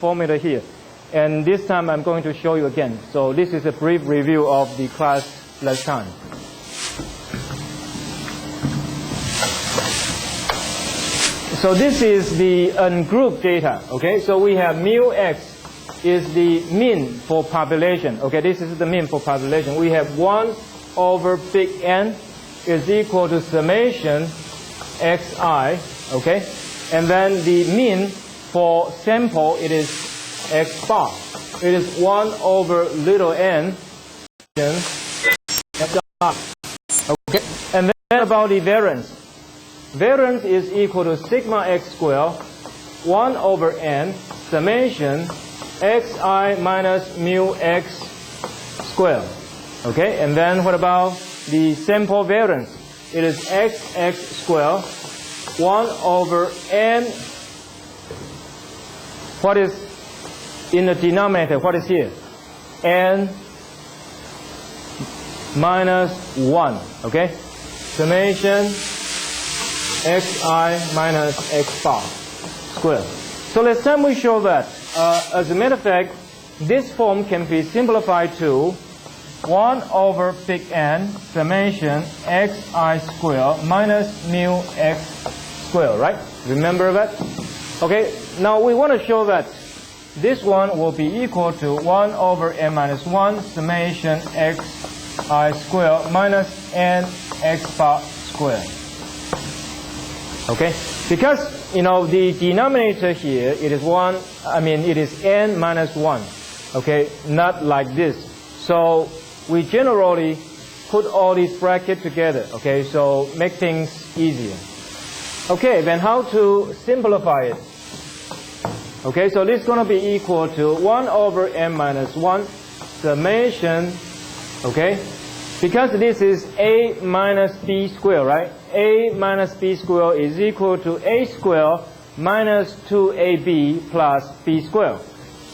formula here. And this time I'm going to show you again. So this is a brief review of the class last time. So this is the ungrouped data. Okay, so we have mu x is the mean for population. Okay, this is the mean for population. We have 1 over big N is equal to summation xi. Okay, and then the mean for sample, it is x bar. It is 1 over little n. Okay, and then about the variance. Variance is equal to sigma x squared 1 over n summation xi minus mu x squared. Okay, and then what about the sample variance? It is xx squared 1 over n. What is in the denominator? What is here? N minus 1. Okay, summation xi minus x bar squared. So last time we showed that, as a matter of fact, this form can be simplified to 1 over big N summation xi squared minus mu x squared, right? Remember that? Okay, now we want to show that this one will be equal to 1 over n minus 1 summation xi squared minus n x bar squared. Okay, because the denominator here, it is it is n minus 1. Okay, not like this. So we generally put all these brackets together. Okay, so make things easier. Okay, then how to simplify it? Okay, so this is going to be equal to 1 over n minus 1 summation. Okay, because this is a minus b squared, right? A minus b squared is equal to a squared minus 2ab plus b squared.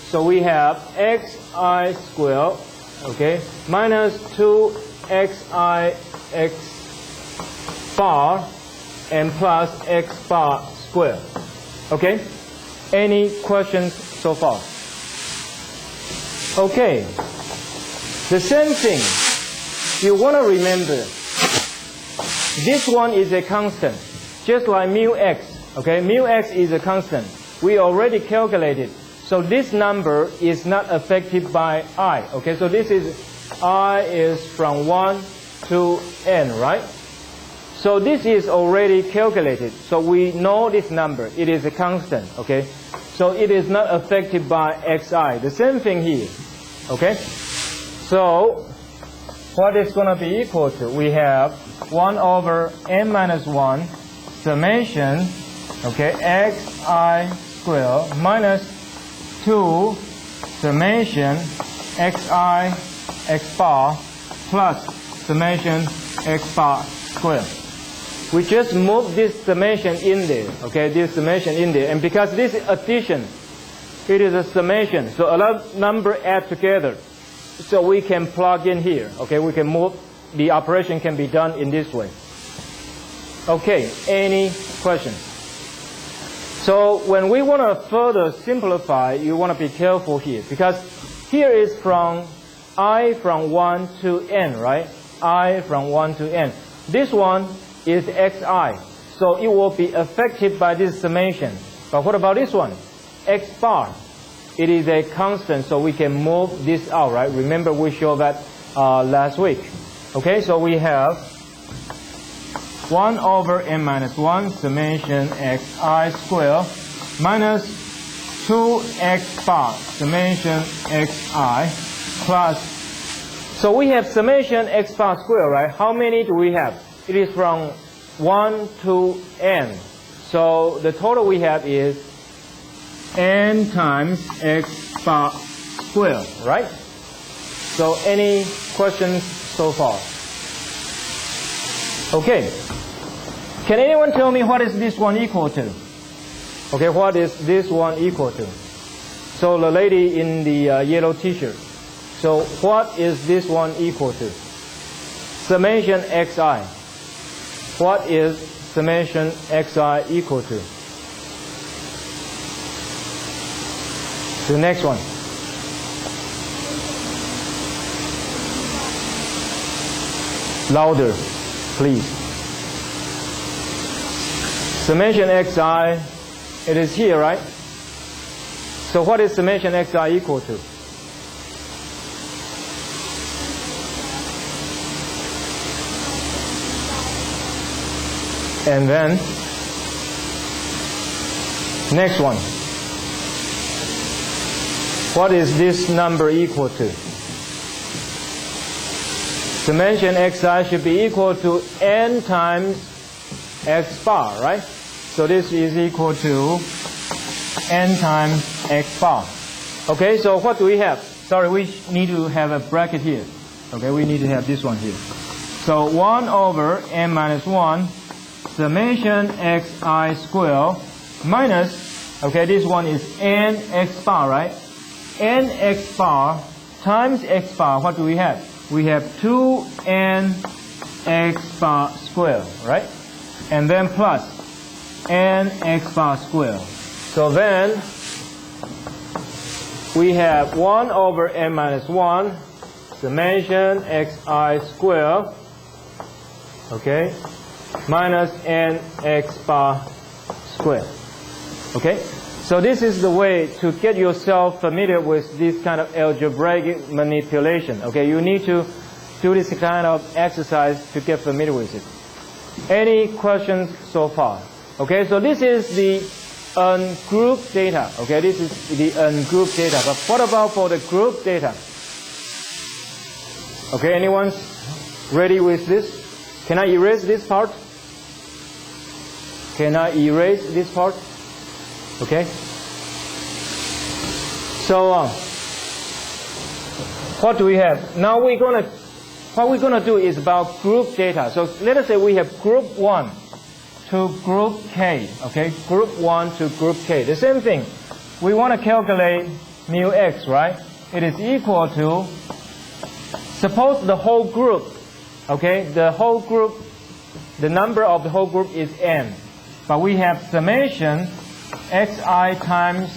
So we have xi squared, okay, minus 2xi x bar and plus x bar squared. Okay, any questions so far? Okay, the same thing. You want to remember, this one is a constant, just like mu x. Okay, mu x is a constant. We already calculated. So this number is not affected by I. Okay, so this is I is from 1 to n, right? So this is already calculated. So we know this number. It is a constant. Okay, so it is not affected by xi. The same thing here. Okay, so what is going to be equal to? We have 1 over n minus 1 summation, okay, xi squared minus 2 summation xi x bar plus summation x bar squared. We just move this summation in there, okay, this summation in there. And because this is addition, it is a summation. So a lot of numbers add together. So we can plug in here, okay, we can move, the operation can be done in this way. Okay, any questions? So when we want to further simplify, you want to be careful here, because here is from I from 1 to n, right? I from 1 to n. This one is xi, so it will be affected by this summation. But what about this one? X bar. It is a constant, so we can move this out, right? Remember we showed that last week. Okay, so we have 1 over n minus 1 summation xi squared minus 2x bar summation xi plus. So we have summation x bar squared, right? How many do we have? It is from 1 to n. So the total we have is n times x bar squared, right? So any questions so far? Okay. Can anyone tell me what is this one equal to? Okay, what is this one equal to? So the lady in the yellow t-shirt. So what is this one equal to? Summation xi. What is summation xi equal to? The next one. Louder, please. Summation xi, it is here, right? So what is summation xi equal to? And then, next one. What is this number equal to? Summation xi should be equal to n times x bar, right? So this is equal to n times x bar. Okay, so what do we have? Sorry, we need to have a bracket here. Okay, we need to have this one here. So 1 over n minus 1 summation xi square minus, okay, this one is n x bar, right? N x bar times x bar, what do we have? We have 2n x bar square, right? And then plus n x bar square. So then we have 1 over n minus 1 summation xi square, okay, minus n x bar square. Okay? So this is the way to get yourself familiar with this kind of algebraic manipulation. Okay? You need to do this kind of exercise to get familiar with it. Any questions so far? Okay, so this is the ungrouped data. Okay, this is the ungrouped data. But what about for the group data? Okay, anyone ready with this? Can I erase this part? Can I erase this part? Okay. So what do we have? Now what we're gonna do is about group data. So let us say we have group 1 to group K. Okay, group 1 to group K. The same thing. We want to calculate mu x, right? It is equal to, suppose the whole group, okay, the whole group, the number of the whole group is n. But we have summation xi times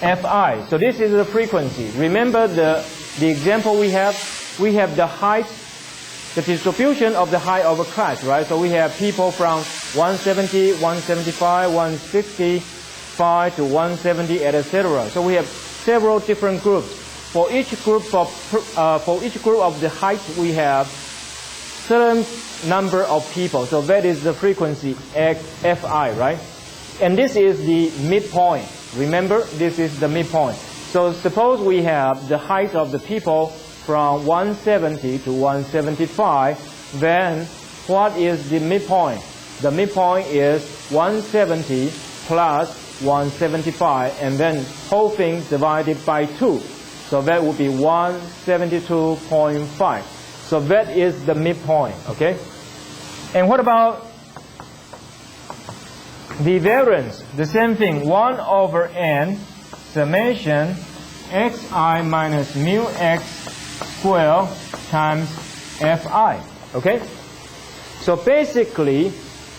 fi. So this is the frequency. Remember the example we have the height, the distribution of the height of a class, right? So we have people from 170, 175, 165 to 170, etc. So we have several different groups. For each group of the height, we have certain number of people. So that is the frequency fi, right? And this is the midpoint. Remember, this is the midpoint. So suppose we have the height of the people from 170 to 175, then what is the midpoint? The midpoint is 170 plus 175, and then whole thing divided by 2. So that would be 172.5. So that is the midpoint, okay? And what about the variance? The same thing, 1 over n summation xi minus mu x square times fi, okay? So basically,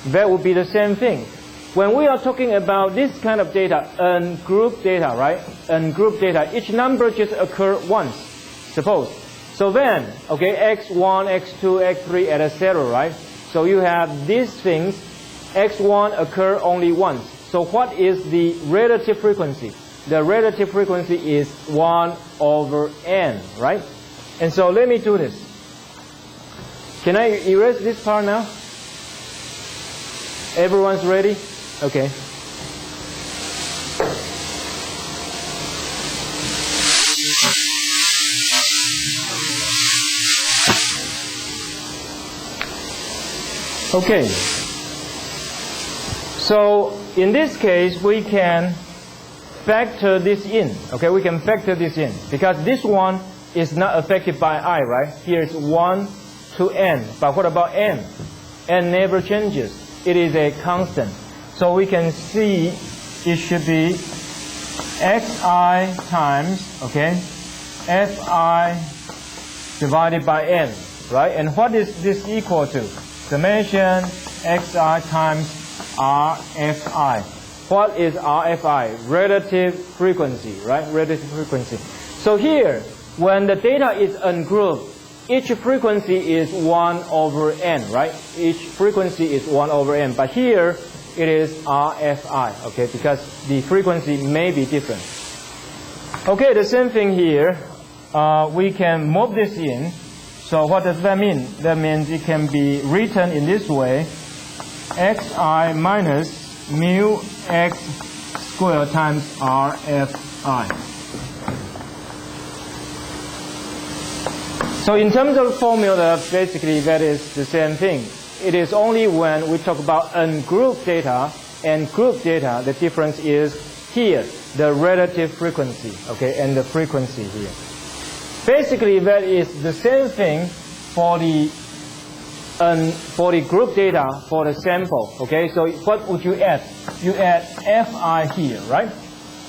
that would be the same thing. When we are talking about this kind of data, ungrouped data, right? Ungrouped data, each number just occur once, suppose. So then, okay, x1, x2, x3, etc., right? So you have these things, x1 occur only once. So what is the relative frequency? The relative frequency is 1 over n, right? And so let me do this. Can I erase this part now? Everyone's ready? Okay. Okay. So in this case, we can factor this in. Okay, we can factor this in because this one is not affected by I, right? Here is 1 to n. But what about n? N never changes. It is a constant. So we can see it should be xi times, okay, fi divided by n, right? And what is this equal to? Summation xi times rfi. What is RFI? Relative frequency, right? Relative frequency. So here, when the data is ungrouped, each frequency is 1 over n, right? Each frequency is 1 over n. But here, it is RFI, okay? Because the frequency may be different. Okay, the same thing here. We can move this in. So what does that mean? That means it can be written in this way. xi minus mu x squared times RFI. So in terms of formula, basically that is the same thing. It is only when we talk about ungrouped data and grouped data, the difference is here, the relative frequency, okay, and the frequency here. Basically, that is the same thing for the group data for the sample, okay. So what would you add? You add Fi here, right?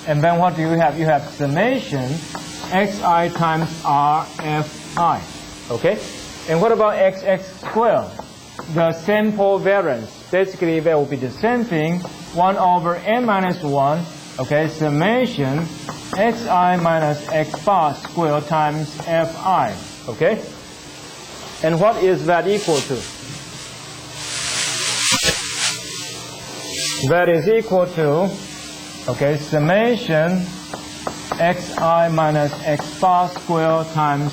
And then what do you have? You have summation xi times Rfi, okay. And what about xx squared? The sample variance. Basically, that will be the same thing. 1 over n minus 1, okay. Summation xi minus x bar squared times fi, okay? And what is that equal to? That is equal to, okay, summation xi minus x bar squared times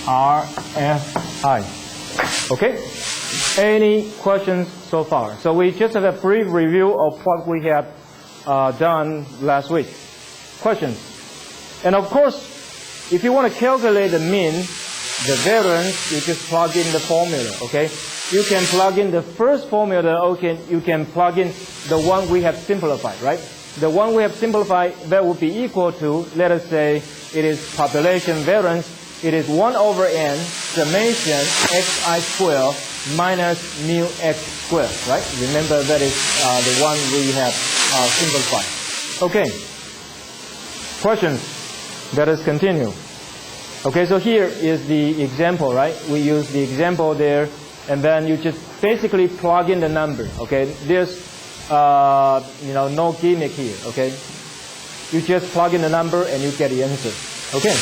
rfi, okay? Any questions so far? So we just have a brief review of what we have done last week. Questions? And of course, if you want to calculate the mean, the variance, you just plug in the formula, okay? You can plug in the first formula, okay, you can plug in the one we have simplified, right? The one we have simplified, that would be equal to, let us say, it is population variance, it is 1 over n summation xi squared minus mu x squared, right? Remember that is the one we have simplified. Okay. Questions? Let us continue. Okay, so here is the example, right? We use the example there, and then you just basically plug in the number, okay? There's, no gimmick here, okay? You just plug in the number and you get the answer, okay?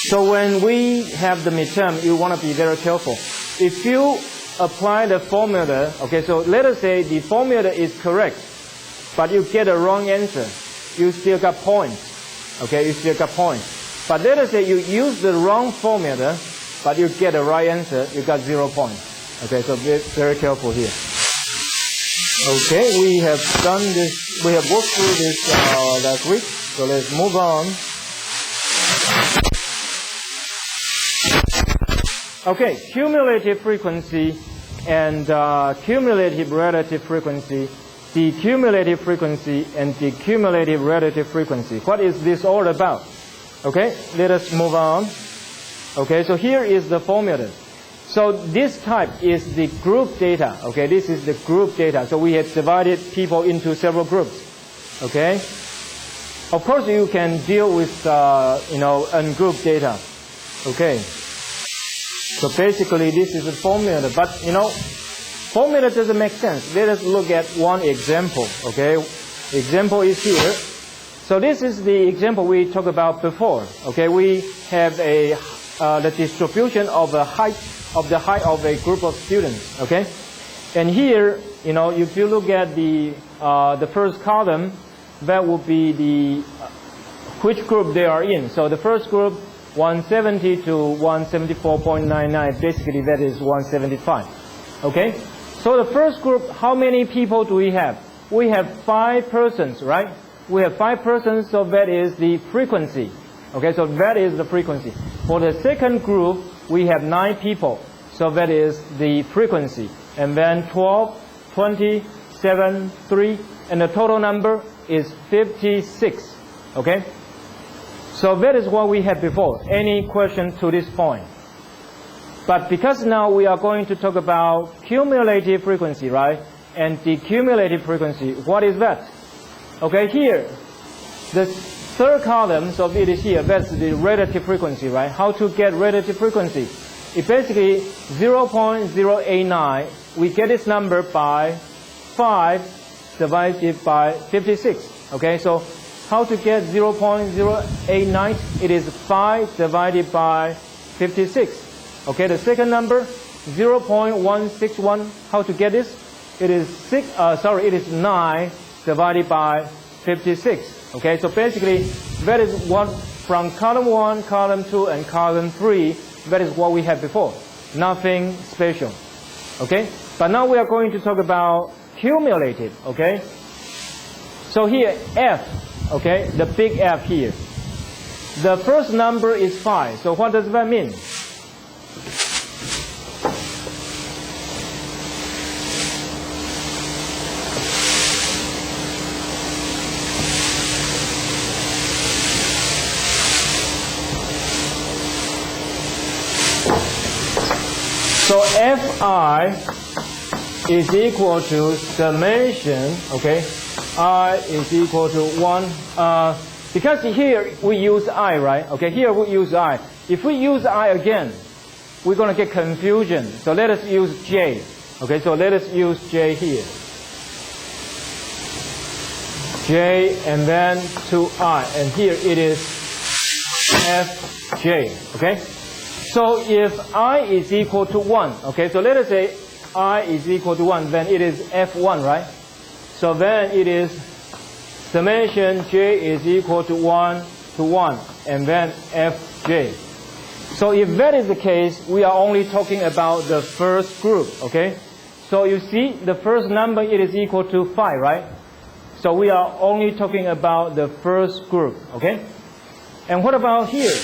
So when we have the midterm, you want to be very careful. If you apply the formula, okay, so let us say the formula is correct, but you get a wrong answer, you still got points. Okay, you still got points. But let us say you use the wrong formula, but you get the right answer, you got 0 points. Okay, so be very careful here. Okay, we have done this, we have worked through this last week, so let's move on. Okay, cumulative frequency and cumulative relative frequency, the cumulative frequency and the cumulative relative frequency. What is this all about? Okay, let us move on. Okay, so here is the formula. So this type is the group data. Okay, this is the group data. So we have divided people into several groups. Okay, of course you can deal with ungrouped data. Okay, so basically this is the formula. But formula doesn't make sense. Let us look at one example, okay? Example is here. So this is the example we talked about before, okay? We have the distribution of the height of a group of students, okay? And here, if you look at the first column, that would be which group they are in. So the first group, 170 to 174.99, basically that is 175, okay? So the first group, how many people do we have? We have 5 persons, right? We have 5 persons, so that is the frequency. Okay, so that is the frequency. For the second group, we have 9 people, so that is the frequency. And then 12, 20, 7, 3, and the total number is 56. Okay? So that is what we had before. Any question to this point? But because now we are going to talk about cumulative frequency, right? And the cumulative frequency, what is that? Okay, here, the third column, so it is here, that's the relative frequency, right? How to get relative frequency? It's basically 0.089. We get this number by 5 divided by 56. Okay, so how to get 0.089? It is 5 divided by 56. Okay, the second number, 0.161. How to get this? It is 9 divided by 56. Okay, so basically that is what from column 1, column 2, and column 3, that is what we had before. Nothing special. Okay, but now we are going to talk about cumulative. Okay, so here F, okay, the big F here. The first number is 5. So what does that mean? So Fi is equal to summation, okay, I is equal to 1. Because here we use I, right? Okay, here we use I. If we use I again, we're going to get confusion. So let us use J. Okay, so let us use J here. J and then to I. And here it is Fj. Okay? So if I is equal to 1, okay, so let us say I is equal to 1, then it is F1, right? So then it is summation J is equal to 1 to 1, and then Fj. So if that is the case, we are only talking about the first group, okay? So you see the first number, it is equal to 5, right? So we are only talking about the first group, okay? And what about here?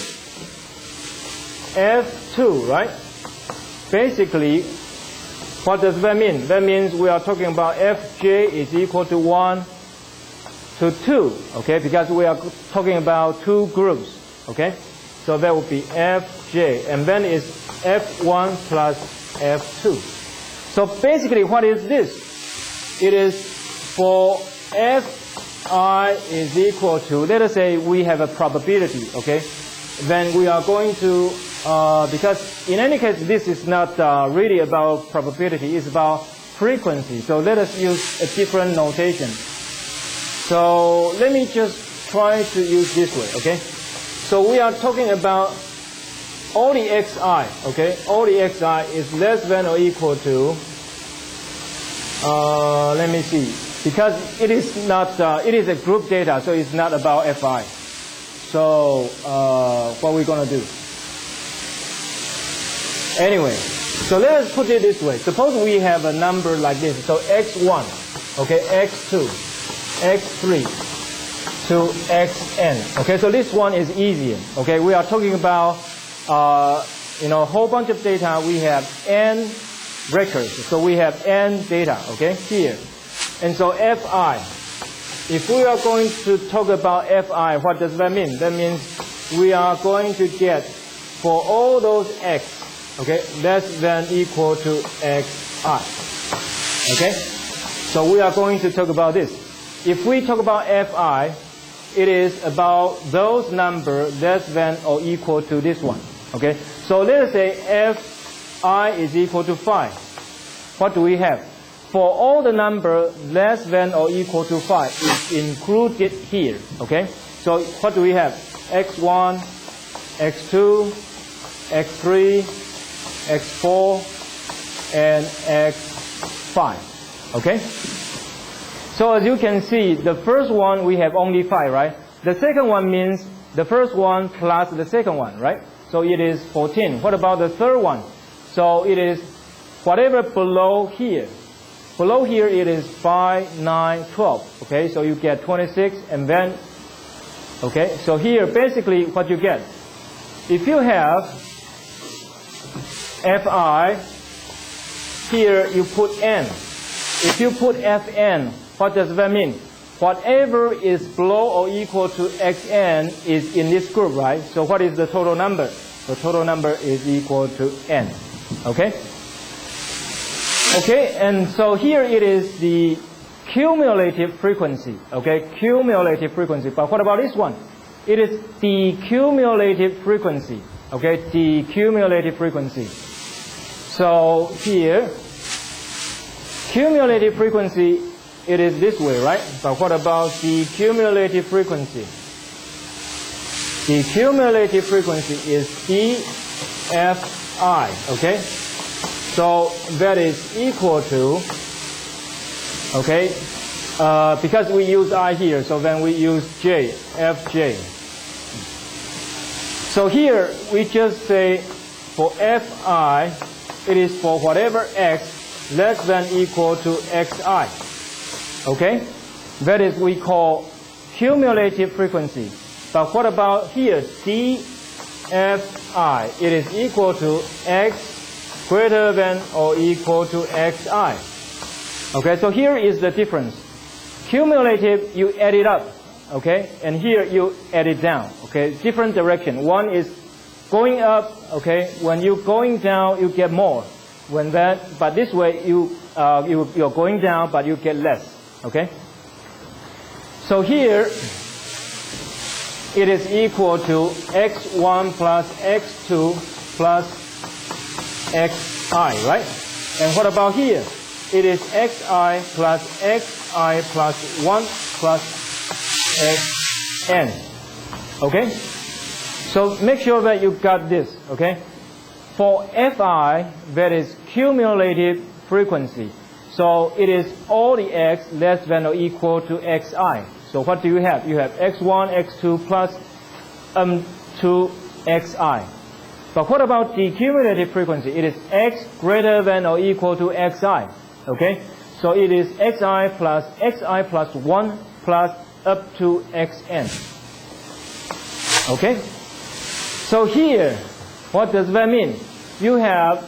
F2, right? Basically, what does that mean? That means we are talking about Fj is equal to 1 to 2, okay? Because we are talking about two groups, okay? So that would be Fj, and then it's F1 plus F2. So basically, what is this? It is for Fi is equal to, let us say we have a probability, okay? Then we are going to, because in any case, this is not really about probability, it's about frequency. So let us use a different notation. So let me just try to use this way, okay? So we are talking about all the xi, okay? All the xi is less than or equal to, let me see, because it is not, it is a group data, so it's not about Fi. So what are we going to do? Anyway, so let us put it this way. Suppose we have a number like this. So x1, okay, x2, x3 to xn. Okay, so this one is easier. Okay, we are talking about a whole bunch of data. We have n records. So we have n data, okay, here. And so Fi, if we are going to talk about Fi, what does that mean? That means we are going to get for all those x, okay, less than equal to xi. Okay? So we are going to talk about this. If we talk about Fi, it is about those numbers less than or equal to this one. Okay? So let us say Fi is equal to 5. What do we have? For all the number less than or equal to 5 is included here. Okay? So what do we have? x1, x2, x3, x4, and x5. Okay? So as you can see, the first one we have only 5, right? The second one means the first one plus the second one, right? So it is 14. What about the third one? So it is whatever below here. Below here it is 5, 9, 12. Okay, so you get 26 and then, okay, so here basically what you get. If you have Fi, here you put n. If you put Fn, what does that mean? Whatever is below or equal to xn is in this group, right? So what is the total number? The total number is equal to n. Okay? Okay, and so here it is the cumulative frequency. Okay, cumulative frequency. But what about this one? It is the cumulative frequency. Okay, the cumulative frequency. So here, cumulative frequency it is this way, right? But what about the cumulative frequency? The cumulative frequency is EFI, okay? So that is equal to, okay, because we use I here, so then we use J, Fj. So here we just say for Fi, it is for whatever x less than equal to xi. Okay? That is we call cumulative frequency. But what about here? Dfi, it is equal to x greater than or equal to xi. Okay, so here is the difference. Cumulative, you add it up. Okay, and here you add it down. Okay, different direction. One is going up. Okay, when you're going down, you get more. When that, but this way you're going down, but you get less. Okay. So here it is equal to x1 plus x2 plus xi, right? And what about here? It is xi plus xi plus 1 plus xn. Okay? So make sure that you got this, okay? For Fi, that is cumulative frequency. So it is all the x less than or equal to xi. So what do you have? You have x1, x2 plus 2xi. But what about the cumulative frequency? It is x greater than or equal to xi. Okay? So it is xi plus 1 plus up to xn. Okay? So here, what does that mean? You have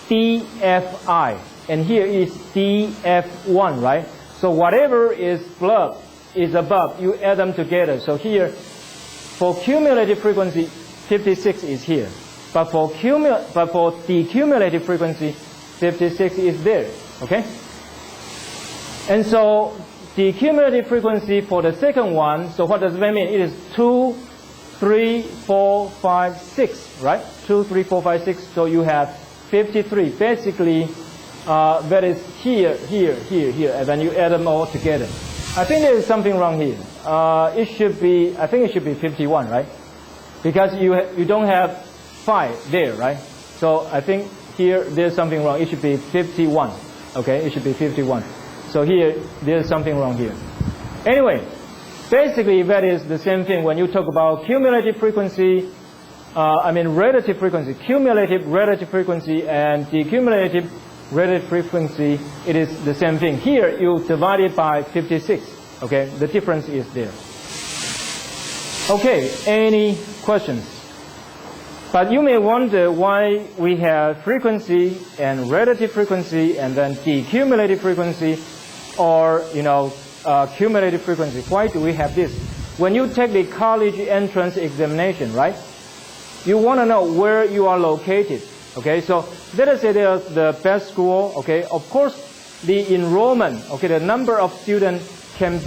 dfi, and here is df1, right? So whatever is above, you add them together. So here, for cumulative frequency, 56 is here. But for the cumulative frequency, 56 is there. Okay? And so the cumulative frequency for the second one, so what does that mean? It is 2, 3, 4, 5, 6, right? 2, 3, 4, 5, 6. So you have 53. Basically, that is here, here, here, here, and then you add them all together. I think there is something wrong here. I think it should be 51, right? Because you don't have 5 there, right? So I think here there's something wrong. It should be 51. Okay, it should be 51. So here there's something wrong here. Anyway, basically that is the same thing when you talk about cumulative frequency. Relative frequency, cumulative relative frequency, and the cumulative relative frequency. It is the same thing. Here you divide it by 56. Okay, the difference is there. Okay, any questions? But you may wonder why we have frequency and relative frequency and then the cumulative frequency or, cumulative frequency. Why do we have this? When you take the college entrance examination, right? You want to know where you are located. Okay, so let us say there's the best school. Okay, of course, the enrollment, okay, the number of students can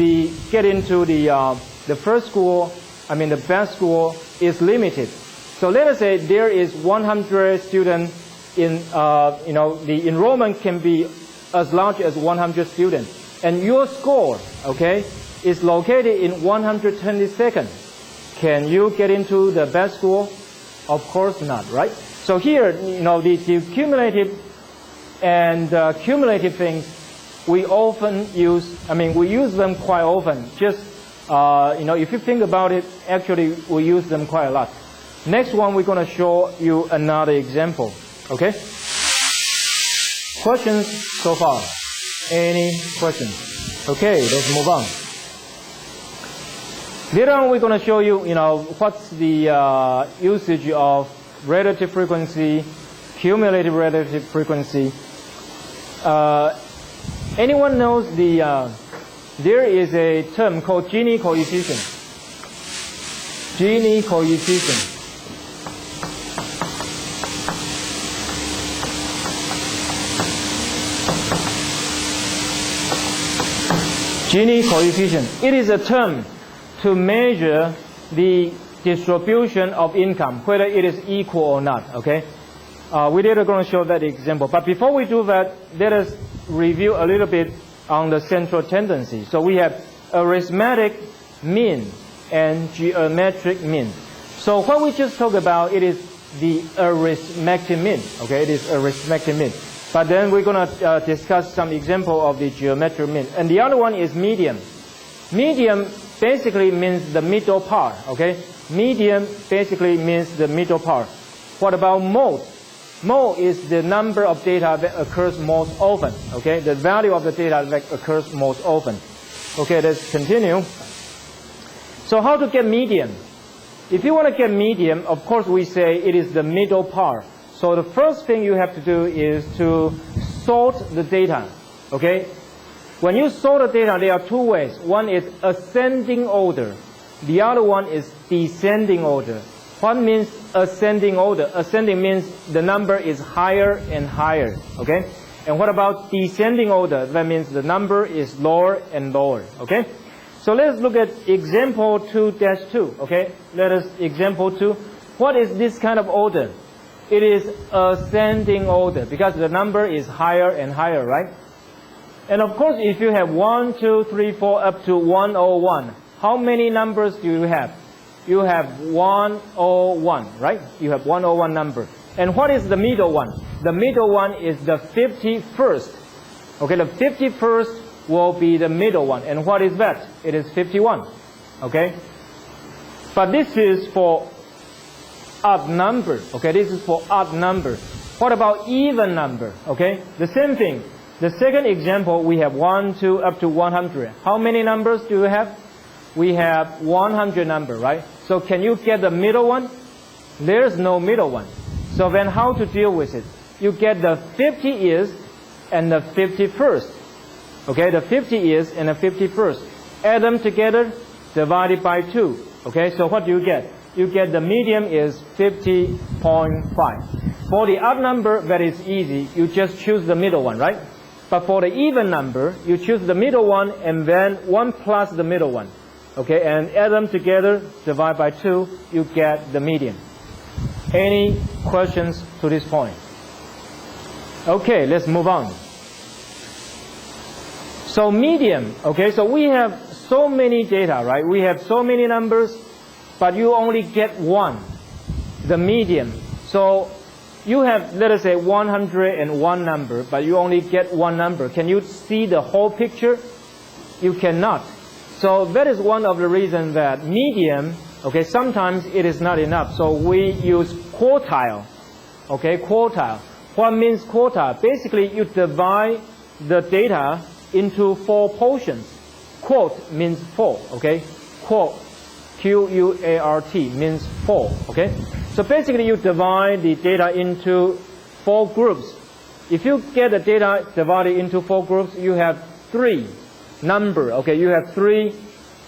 get into the first school. The best school is limited. So let us say there is 100 students in, the enrollment can be as large as 100 students. And your school, okay, is located in 122nd. Can you get into the best school? Of course not, right? So here, the cumulative and cumulative things, we often use, we use them quite often. Just, if you think about it, actually we use them quite a lot. Next one, we're going to show you another example. Okay? Questions so far? Any questions? Okay, let's move on. Later on, we're going to show you, what's the usage of relative frequency, cumulative relative frequency. Anyone knows there is a term called Gini coefficient. Gini coefficient. Gini coefficient. It is a term to measure the distribution of income, whether it is equal or not. Okay, we're later going to show that example. But before we do that, let us review a little bit on the central tendency. So we have arithmetic mean and geometric mean. So what we just talked about, it is the arithmetic mean. Okay, it is arithmetic mean. But then we're going to discuss some example of the geometric mean. And the other one is median. Median basically means the middle part. Okay, median basically means the middle part. What about mode? Mode is the number of data that occurs most often. Okay, the value of the data that occurs most often. Okay, let's continue. So how to get median? If you want to get median, of course we say it is the middle part. So the first thing you have to do is to sort the data. Okay? When you sort the data, there are two ways. One is ascending order. The other one is descending order. What means ascending order? Ascending means the number is higher and higher. Okay? And what about descending order? That means the number is lower and lower. Okay? So let's look at example 2-2. Okay? Let us example 2. What is this kind of order? It is ascending order because the number is higher and higher, right? And of course, if you have 1, 2, 3, 4 up to 101, how many numbers do you have? You have 101, right? You have 101 number. And what is the middle one? The middle one is the 51st. Okay, the 51st will be the middle one. And what is that? It is 51. Okay? But this is for odd number. Okay, this is for odd number. What about even number? Okay, the same thing. The second example, we have 1, 2, up to 100. How many numbers do we have? We have 100 number, right? So can you get the middle one? There's no middle one. So then how to deal with it? You get the 50th and the 51st. Okay, the 50th and the 51st. Add them together, divided by 2. Okay, so what do you get? You get the median is 50.5. For the odd number, that is easy. You just choose the middle one, right? But for the even number, you choose the middle one and then 1 plus the middle one. Okay, and add them together, divide by 2, you get the median. Any questions to this point? Okay, let's move on. So median, okay, so we have so many data, right? We have so many numbers, but you only get one, the median. So you have, let us say, 101 number, but you only get one number. Can you see the whole picture? You cannot. So that is one of the reasons that median, okay, sometimes it is not enough. So we use quartile, okay, quartile. What means quartile? Basically, you divide the data into 4 portions. Quart means 4, okay? Quart, Q-U-A-R-T, means 4, okay? So basically, you divide the data into 4 groups. If you get the data divided into 4 groups, you have 3 number, okay? You have 3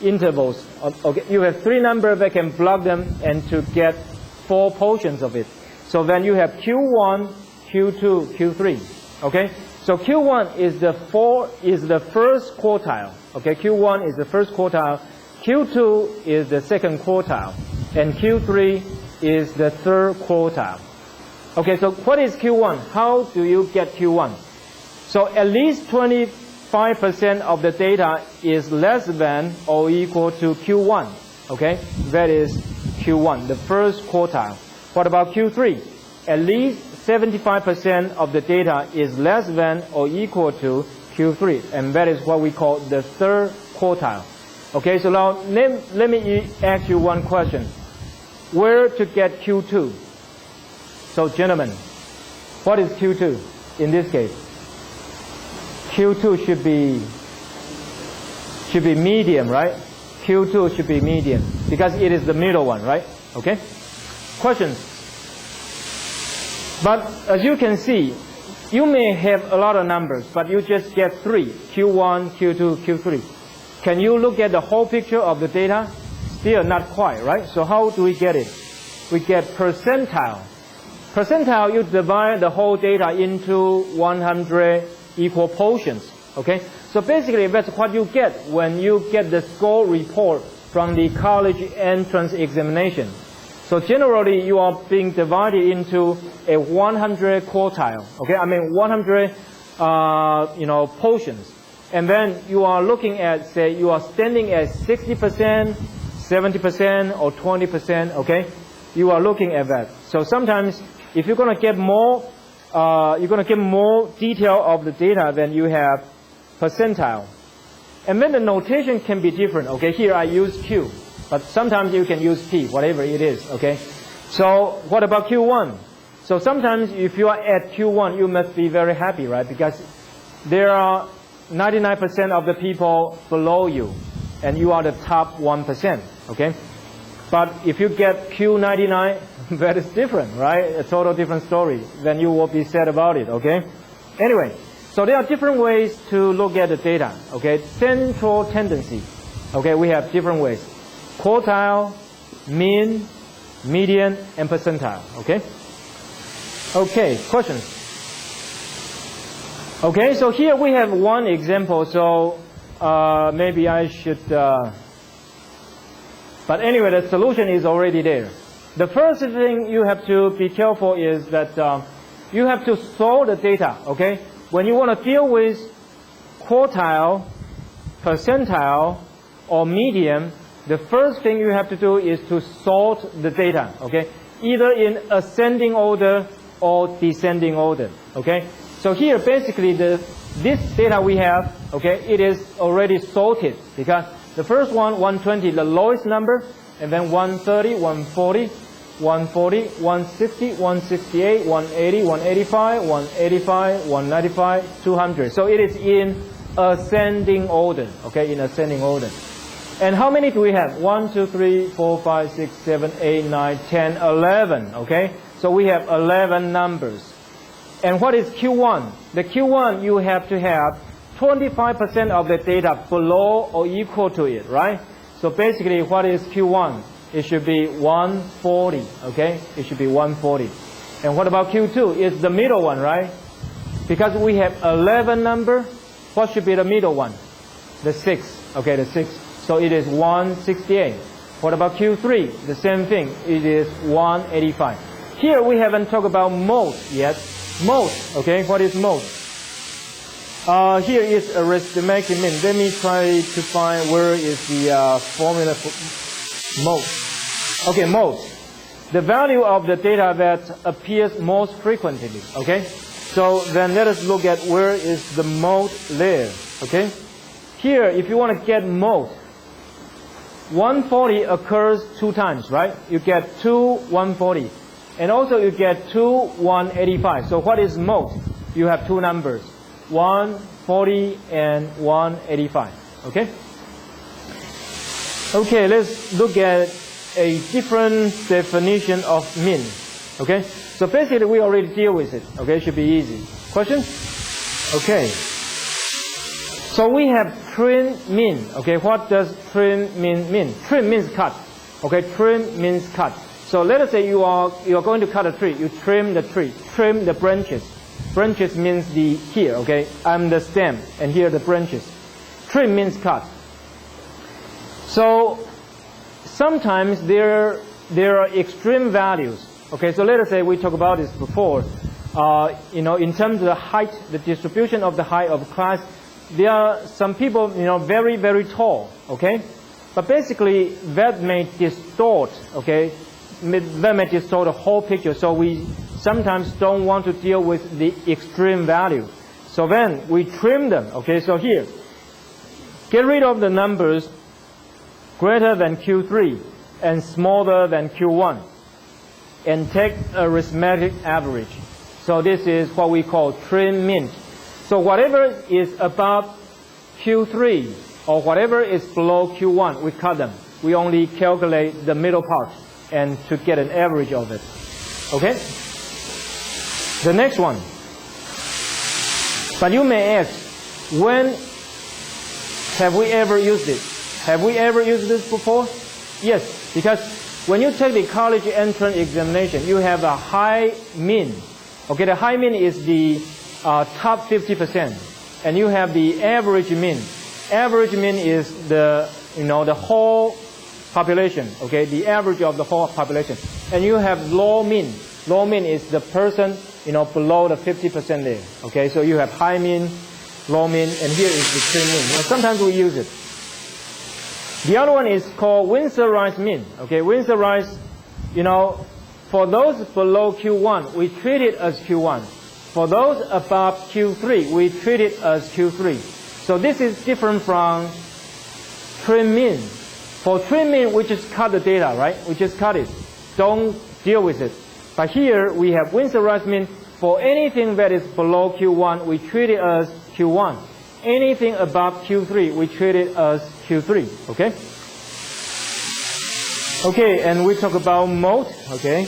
intervals, okay? You have 3 numbers that can plug them and to get 4 portions of it. So then you have Q1, Q2, Q3, okay? So Q1 is the first quartile, okay? Q1 is the first quartile, Q2 is the second quartile, and Q3 is the third quartile. Okay, so what is Q1? How do you get Q1? So at least 25% of the data is less than or equal to Q1, okay? That is Q1, the first quartile. What about Q3? At least 75% of the data is less than or equal to Q3, and that is what we call the third quartile. Okay, so now let me ask you one question. Where to get Q2? So gentlemen, what is Q2 in this case? Q2 should be median, right? Q2 should be median because it is the middle one, right? Okay? Questions? But as you can see, you may have a lot of numbers, but you just get 3, Q1, Q2, Q3. Can you look at the whole picture of the data? Still not quite, right? So how do we get it? We get percentile. Percentile, you divide the whole data into 100 equal portions, okay? So basically, that's what you get when you get the score report from the college entrance examination. So generally, you are being divided into a 100 quartile, okay? I mean 100, portions. and then you are looking at, say, you are standing at 60%, 70%, or 20%, okay? You are looking at that. So sometimes, if you're going to get more, detail of the data, then you have percentile. And then the notation can be different, okay? Here I use Q, but sometimes you can use P, whatever it is, okay? So what about Q1? So sometimes if you are at Q1, you must be very happy, right? Because there are 99% of the people below you, and you are the top 1%, okay? But if you get Q99, that is different, right? A total different story. Then you will be sad about it, okay? Anyway, so there are different ways to look at the data, okay? Central tendency, okay? We have different ways. Quartile, mean, median, and percentile, okay? Okay, questions? Okay, so here we have one example, so maybe I should, but anyway, the solution is already there. The first thing you have to be careful is that you have to sort the data, okay? When you want to deal with quartile, percentile, or median, the first thing you have to do is to sort the data, okay? Either in ascending order or descending order, okay? So here, basically, this data we have, okay, it is already sorted because the first one, 120, the lowest number, and then 130, 140, 140, 160, 168, 180, 185, 185, 195, 200. So it is in ascending order, okay, in ascending order. And how many do we have? 1, 2, 3, 4, 5, 6, 7, 8, 9, 10, 11, okay? So we have 11 numbers. And what is Q1? The Q1, you have to have 25% of the data below or equal to it, right? So basically, what is Q1? It should be 140, okay? It should be 140. And what about Q2? It's the middle one, right? Because we have 11 number, what should be the middle one? The 6, okay, the 6. So it is 168. What about Q3? The same thing. It is 185. Here we haven't talked about mode yet. Mode, okay, what is mode? Here is arithmetic mean. Let me try to find where is the formula for mode. Okay, mode. The value of the data that appears most frequently, okay? So then let us look at where is the mode there, okay? Here, if you want to get mode, 140 occurs 2 times, right? You get 2 140. And also you get 2 185. So what is mode? You have 2 numbers, 140 and 185. Okay? Okay, let's look at a different definition of mean. Okay? So basically we already deal with it. Okay, it should be easy. Questions? Okay. So we have trim mean. Okay, what does trim mean? Trim means cut. Okay, trim means cut. So let us say you are going to cut a tree. You trim the tree, trim the branches. Branches means the here. Okay, I'm the stem, and here are the branches. Trim means cut. So sometimes there are extreme values. Okay, so let us say we talked about this before. In terms of the height, the distribution of the height of class. There are some people, very, very tall, okay? But basically, that may distort, okay? That may distort the whole picture. So we sometimes don't want to deal with the extreme value. So then we trim them, okay? So here, get rid of the numbers greater than Q3 and smaller than Q1 and take arithmetic average. So this is what we call trim mean. So whatever is above Q3 or whatever is below Q1, we cut them. We only calculate the middle part and to get an average of it. Okay? The next one. But you may ask, when have we ever used it? Have we ever used this before? Yes, because when you take the college entrance examination, you have a high mean. Okay, the high mean is the top 50%, and you have the average mean. Average mean is the whole population. Okay, the average of the whole population, and you have low mean. Low mean is the person below the 50% there. Okay, so you have high mean, low mean, and here is the trend mean. Now, sometimes we use it. The other one is called Windsor-Rice mean. Okay, Windsor-Rice, for those below Q1, we treat it as Q1. For those above Q3, we treat it as Q3. So this is different from trend mean. For trend mean, we just cut the data, right? We just cut it. Don't deal with it. But here we have Windsor-Rice mean. For anything that is below Q1, we treat it as Q1. Anything above Q3, we treat it as Q3. Okay? Okay, and we talk about mode. Okay?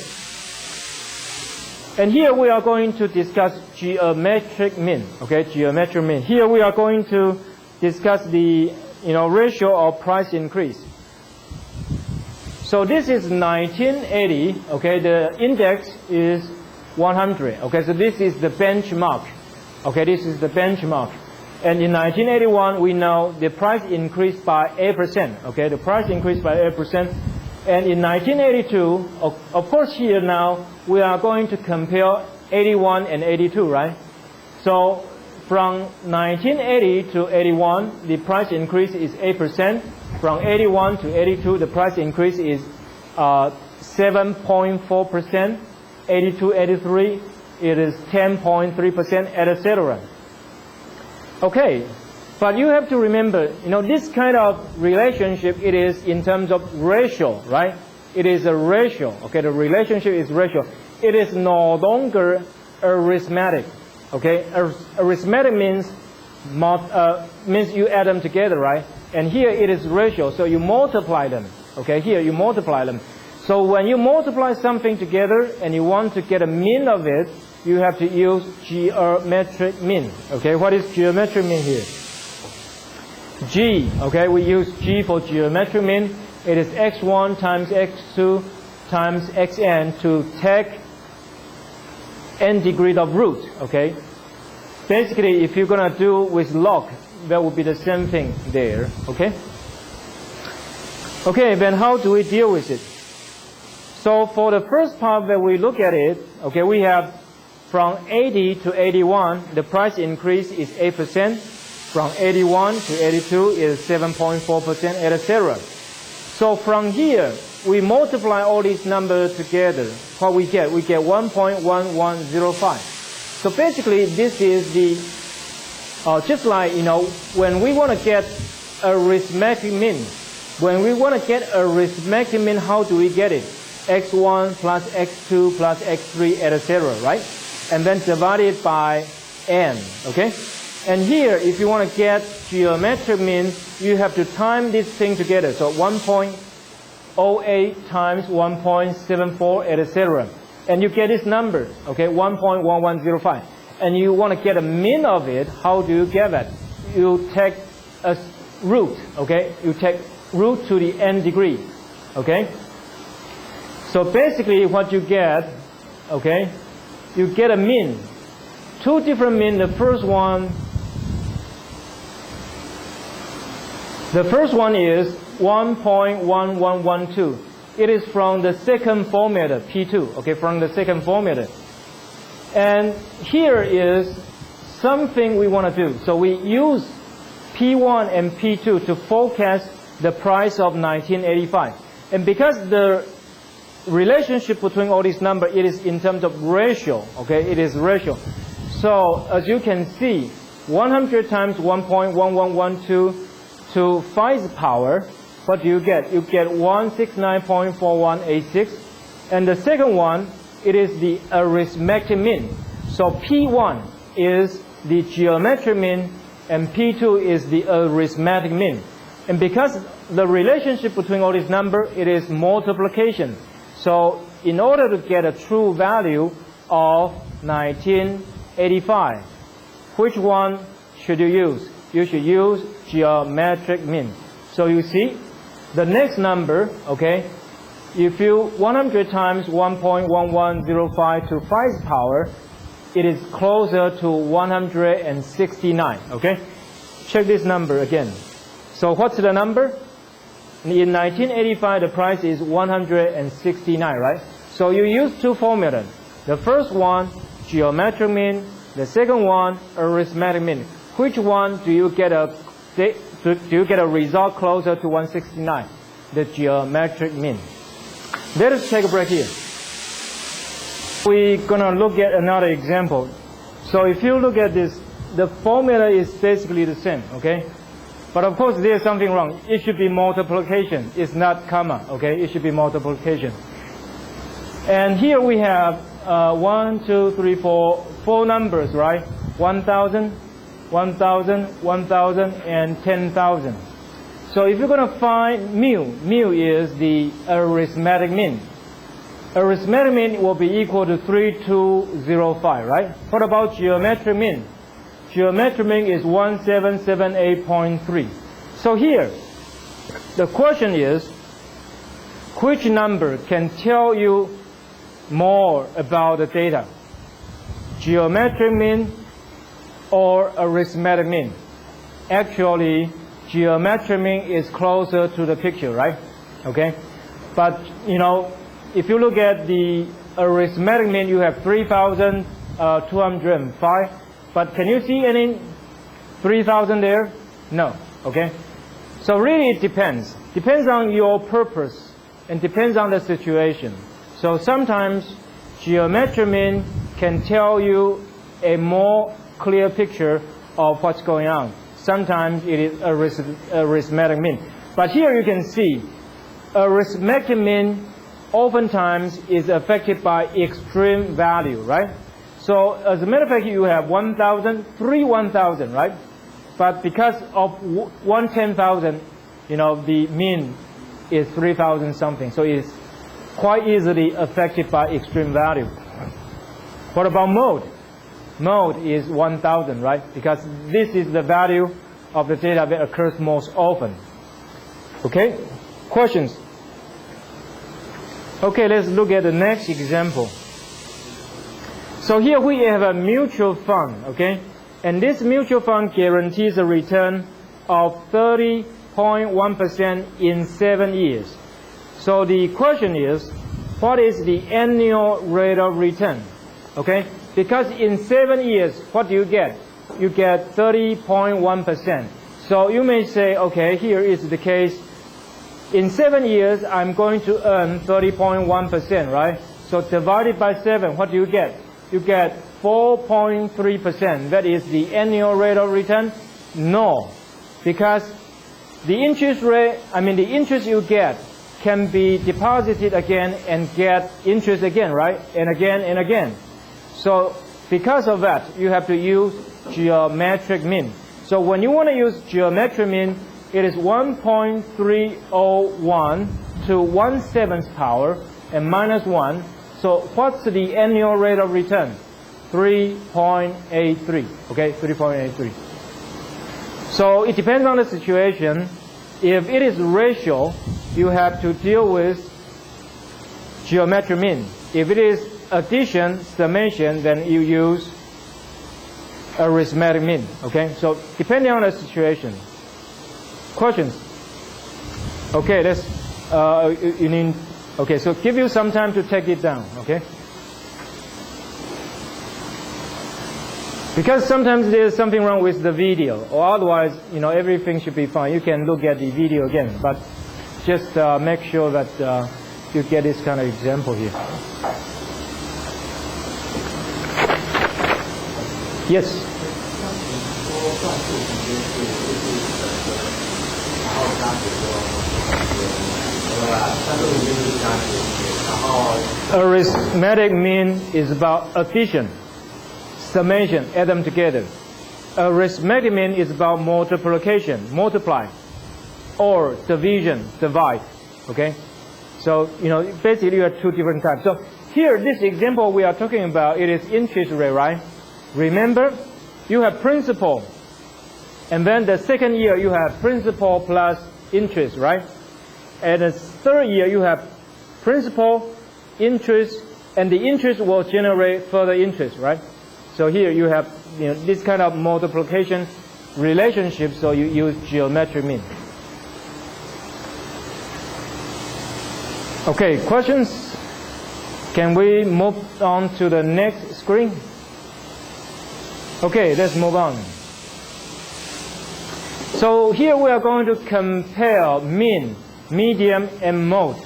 And here we are going to discuss geometric mean. Okay, geometric mean. Here we are going to discuss the ratio of price increase. So this is 1980. Okay, the index is 100. Okay, so this is the benchmark. Okay, this is the benchmark. And in 1981, we know the price increased by 8%. Okay, the price increased by 8%. And in 1982, of course here now, we are going to compare 81 and 82, right? So from 1980 to 81, the price increase is 8%. From 81 to 82, the price increase is 7.4%. 82, 83, it is 10.3%, etc. Okay, but you have to remember, this kind of relationship, it is in terms of ratio, right? It is a ratio. Okay, the relationship is ratio. It is no longer arithmetic. Okay, arithmetic means you add them together, right? And here it is ratio, so you multiply them. Okay, here you multiply them. So when you multiply something together and you want to get a mean of it, you have to use geometric mean. Okay, what is geometric mean here? G, okay, we use G for geometric mean. It is x1 times x2 times xn to take n degree of root, okay? Basically, if you're going to do with log, that would be the same thing there, okay? Okay, then how do we deal with it? So for the first part that we look at it, okay, we have from 80 to 81, the price increase is 8%. From 81 to 82 is 7.4%, etc. So from here, we multiply all these numbers together. What we get? We get 1.1105. So basically, this is the, just like, when we want to get arithmetic mean. When we want to get arithmetic mean, how do we get it? x1 plus x2 plus x3, etc., right? And then divide it by n, okay? And here, if you want to get geometric mean, you have to time this thing together. So 1.08 times 1.74, etc. And you get this number, okay, 1.1105. And you want to get a mean of it. How do you get that? You take a root, okay? You take root to the n degree, okay? So basically what you get, okay, you get a mean. Two different mean. The first one is 1.1112. It is from the second formula, P2, okay, from the second formula. And here is something we want to do. So we use P1 and P2 to forecast the price of 1985. And because the relationship between all these numbers, it is in terms of ratio, okay, it is ratio. So as you can see, 100 times 1.1112 to 5th power, what do you get? You get 169.4186. And the second one, it is the arithmetic mean. So P1 is the geometric mean, and P2 is the arithmetic mean. And because the relationship between all these numbers, it is multiplication. So in order to get a true value of 1985, which one should you use? You should use geometric mean. So you see, the next number, okay, if you 100 times 1.1105 to 5th power, it is closer to 169, okay? Check this number again. So what's the number? In 1985, the price is 169, right? So you use two formulas. The first one, geometric mean. The second one, arithmetic mean. which one do you get a result closer to 169? The geometric mean. Let us take a break here. We're gonna look at another example. So if you look at this, the formula is basically the same, okay? But of course there's something wrong. It should be multiplication. It's not comma, okay? It should be multiplication. And here we have 1, 2, 3, 4 numbers, right? 1,000, 1,000, 1,000, and 10,000. So if you're going to find mu is the arithmetic mean. Arithmetic mean will be equal to 3205, right? What about geometric mean? Geometric mean is 1778.3. So here, the question is, which number can tell you more about the data? Geometric mean or arithmetic mean? Actually, geometric mean is closer to the picture, right? Okay? But, you know, if you look at the arithmetic mean, you have 3,205. But can you see any 3,000 there? No. Okay? So really it depends. Depends on your purpose and depends on the situation. So sometimes geometric mean can tell you a more clear picture of what's going on. Sometimes it is arithmetic mean. But here you can see arithmetic mean oftentimes is affected by extreme value, right? So as a matter of fact, you have 1,000, 1,000, right? But because of 1/10,000, you know, the mean is 3,000 something. So it's quite easily affected by extreme value. What about mode? Mode is 1,000, right? Because this is the value of the data that occurs most often. Okay? Questions? Okay, let's look at the next example. So here we have a mutual fund, okay? And this mutual fund guarantees a return of 30.1% in 7 years. So the question is, what is the annual rate of return? Okay? Because in 7 years, what do you get? You get 30.1%. So you may say, okay, here is the case. In 7 years, I'm going to earn 30.1%, right? So divided by 7, what do you get? You get 4.3%. That is the annual rate of return? No. Because the interest rate, the interest you get can be deposited again and get interest again, right? And again and again. So because of that, you have to use geometric mean. So when you want to use geometric mean, it is 1.301 to 1/7 power and minus 1. So what's the annual rate of return? 3.83. Okay, 3.83. So it depends on the situation. If it is ratio, you have to deal with geometric mean. If it is addition, summation, then you use arithmetic mean. Okay, so depending on the situation. Questions? Okay, let's. Okay, so give you some time to take it down. Okay. Because sometimes there's something wrong with the video, or otherwise, you know, everything should be fine. You can look at the video again, but just make sure that you get this kind of example here. Yes. Arithmetic mean is about addition, summation, add them together. Arithmetic mean is about multiplication, multiply, or division, divide. Okay, so you know basically you have two different types. So here, this example we are talking about, it is interest rate, right? Remember, you have principal, and then the second year you have principal plus interest, right? And the third year you have principal, interest, and the interest will generate further interest, right? So here you have this kind of multiplication relationship, so you use geometric mean. Okay, questions? Can we move on to the next screen? Okay, let's move on. So here we are going to compare mean, median, and mode.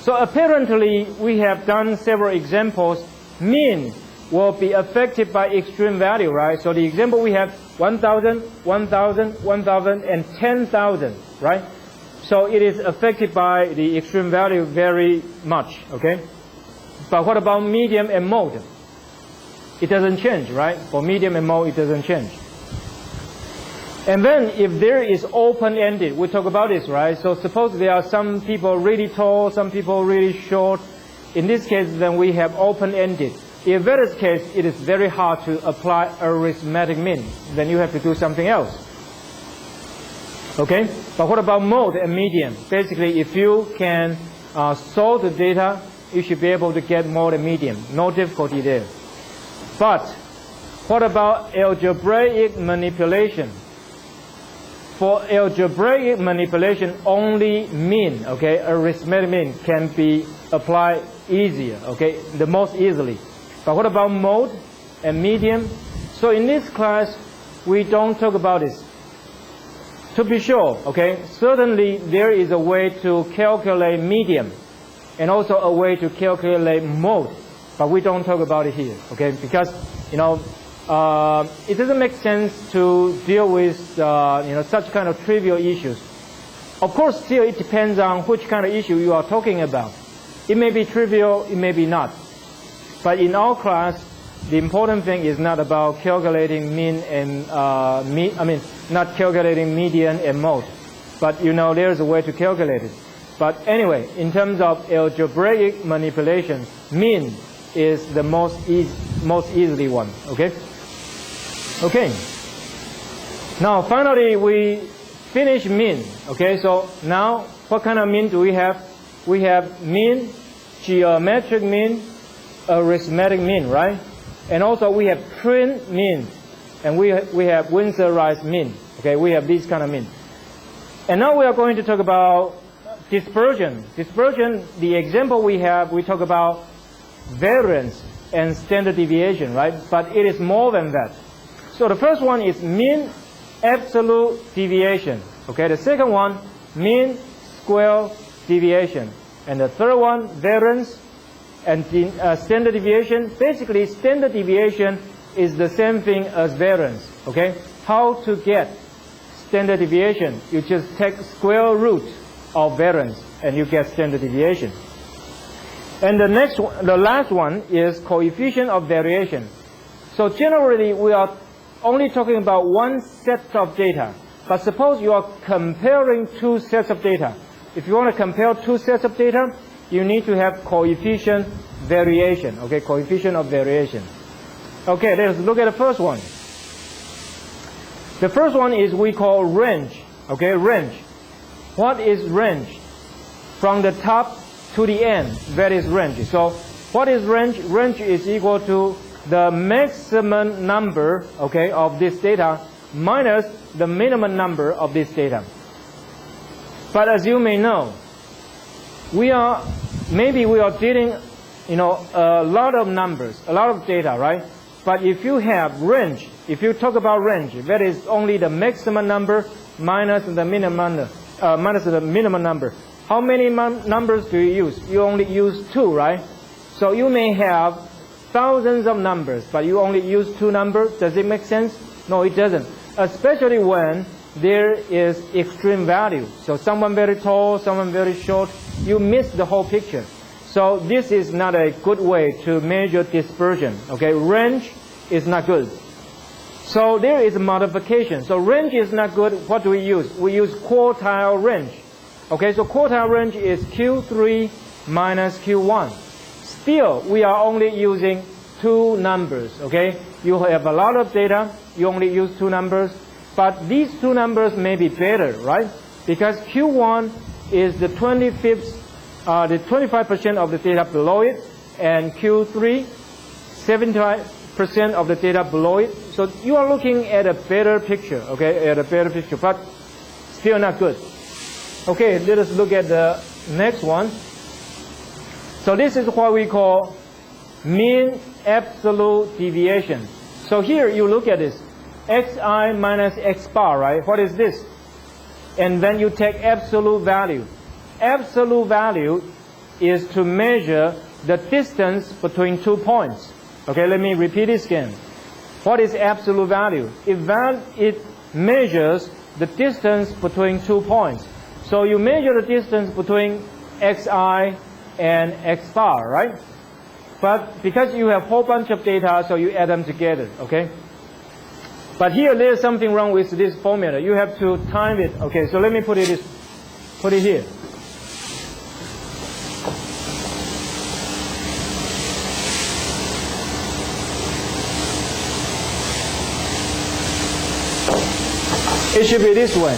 So apparently we have done several examples. Mean will be affected by extreme value, right? So the example we have 1,000, 1,000, 1,000, and 10,000, right? So it is affected by the extreme value very much, okay? But what about medium and mode? It doesn't change, right? For medium and mode, it doesn't change. And then if there is open-ended, we talk about this, right? So suppose there are some people really tall, some people really short. In this case, then we have open-ended. In that case, it is very hard to apply arithmetic mean. Then you have to do something else. Okay? But what about mode and median? Basically, if you can solve the data, you should be able to get mode and median. No difficulty there. But what about algebraic manipulation? For algebraic manipulation, only mean, okay, arithmetic mean can be applied easier, okay, the most easily. But what about mode and median? So in this class, we don't talk about this. To be sure, okay, certainly there is a way to calculate median and also a way to calculate mode, but we don't talk about it here, okay, because, you know, it doesn't make sense to deal with such kind of trivial issues. Of course, still it depends on which kind of issue you are talking about. It may be trivial, it may be not. But in our class, the important thing is not about calculating mean and not calculating median and mode. But you know, there's a way to calculate it. But anyway, in terms of algebraic manipulation, mean is the most easily one. Okay. Okay. Now finally we finish mean. Okay. So now what kind of mean do we have? We have mean, geometric mean, arithmetic mean, right? And also we have trend mean, and we have Winsorized mean. Okay, we have these kind of mean. And now we are going to talk about dispersion. Dispersion, the example we have, we talk about variance and standard deviation, right? But it is more than that. So the first one is mean absolute deviation. Okay, the second one, mean square deviation. And the third one, variance and standard deviation. Basically, standard deviation is the same thing as variance. Okay, how to get standard deviation? You just take square root of variance and you get standard deviation. And the last one is coefficient of variation. So generally, we are only talking about one set of data. But suppose you are comparing two sets of data. If you want to compare two sets of data, you need to have coefficient variation. Okay, coefficient of variation. Okay, let's look at the first one. The first one is we call range. Okay, range. What is range? From the top to the end, that is range. So what is range? Range is equal to the maximum number, okay, of this data minus the minimum number of this data. But as you may know, maybe we are dealing, a lot of numbers, a lot of data, right? But if you have range, if you talk about range, that is only the maximum number minus the minimum number. How many numbers do you use? You only use 2, right? So you may have thousands of numbers, but you only use 2 numbers. Does it make sense? No, it doesn't. Especially when there is extreme value. So someone very tall, someone very short, you miss the whole picture. So this is not a good way to measure dispersion. Okay, range is not good. So there is a modification. So range is not good. What do we use? We use quartile range. Okay, so quartile range is Q3 minus Q1. Still, we are only using 2 numbers. Okay, you have a lot of data, you only use 2 numbers. But these 2 numbers may be better, right? Because Q1 is the 25% of the data below it, and Q3, 75% of the data below it. So you are looking at a better picture, okay, at a better picture, but still not good. Okay, let us look at the next one. So this is what we call mean absolute deviation. So here you look at this. Xi minus x bar, right? What is this? and then you take absolute value. Absolute value is to measure the distance between 2 points. Okay, let me repeat this again. What is absolute value? It measures the distance between 2 points. So you measure the distance between xi and x bar, right? But because you have a whole bunch of data, so you add them together, okay? But here, there's something wrong with this formula. You have to time it. Okay, so let me put it here. It should be this way.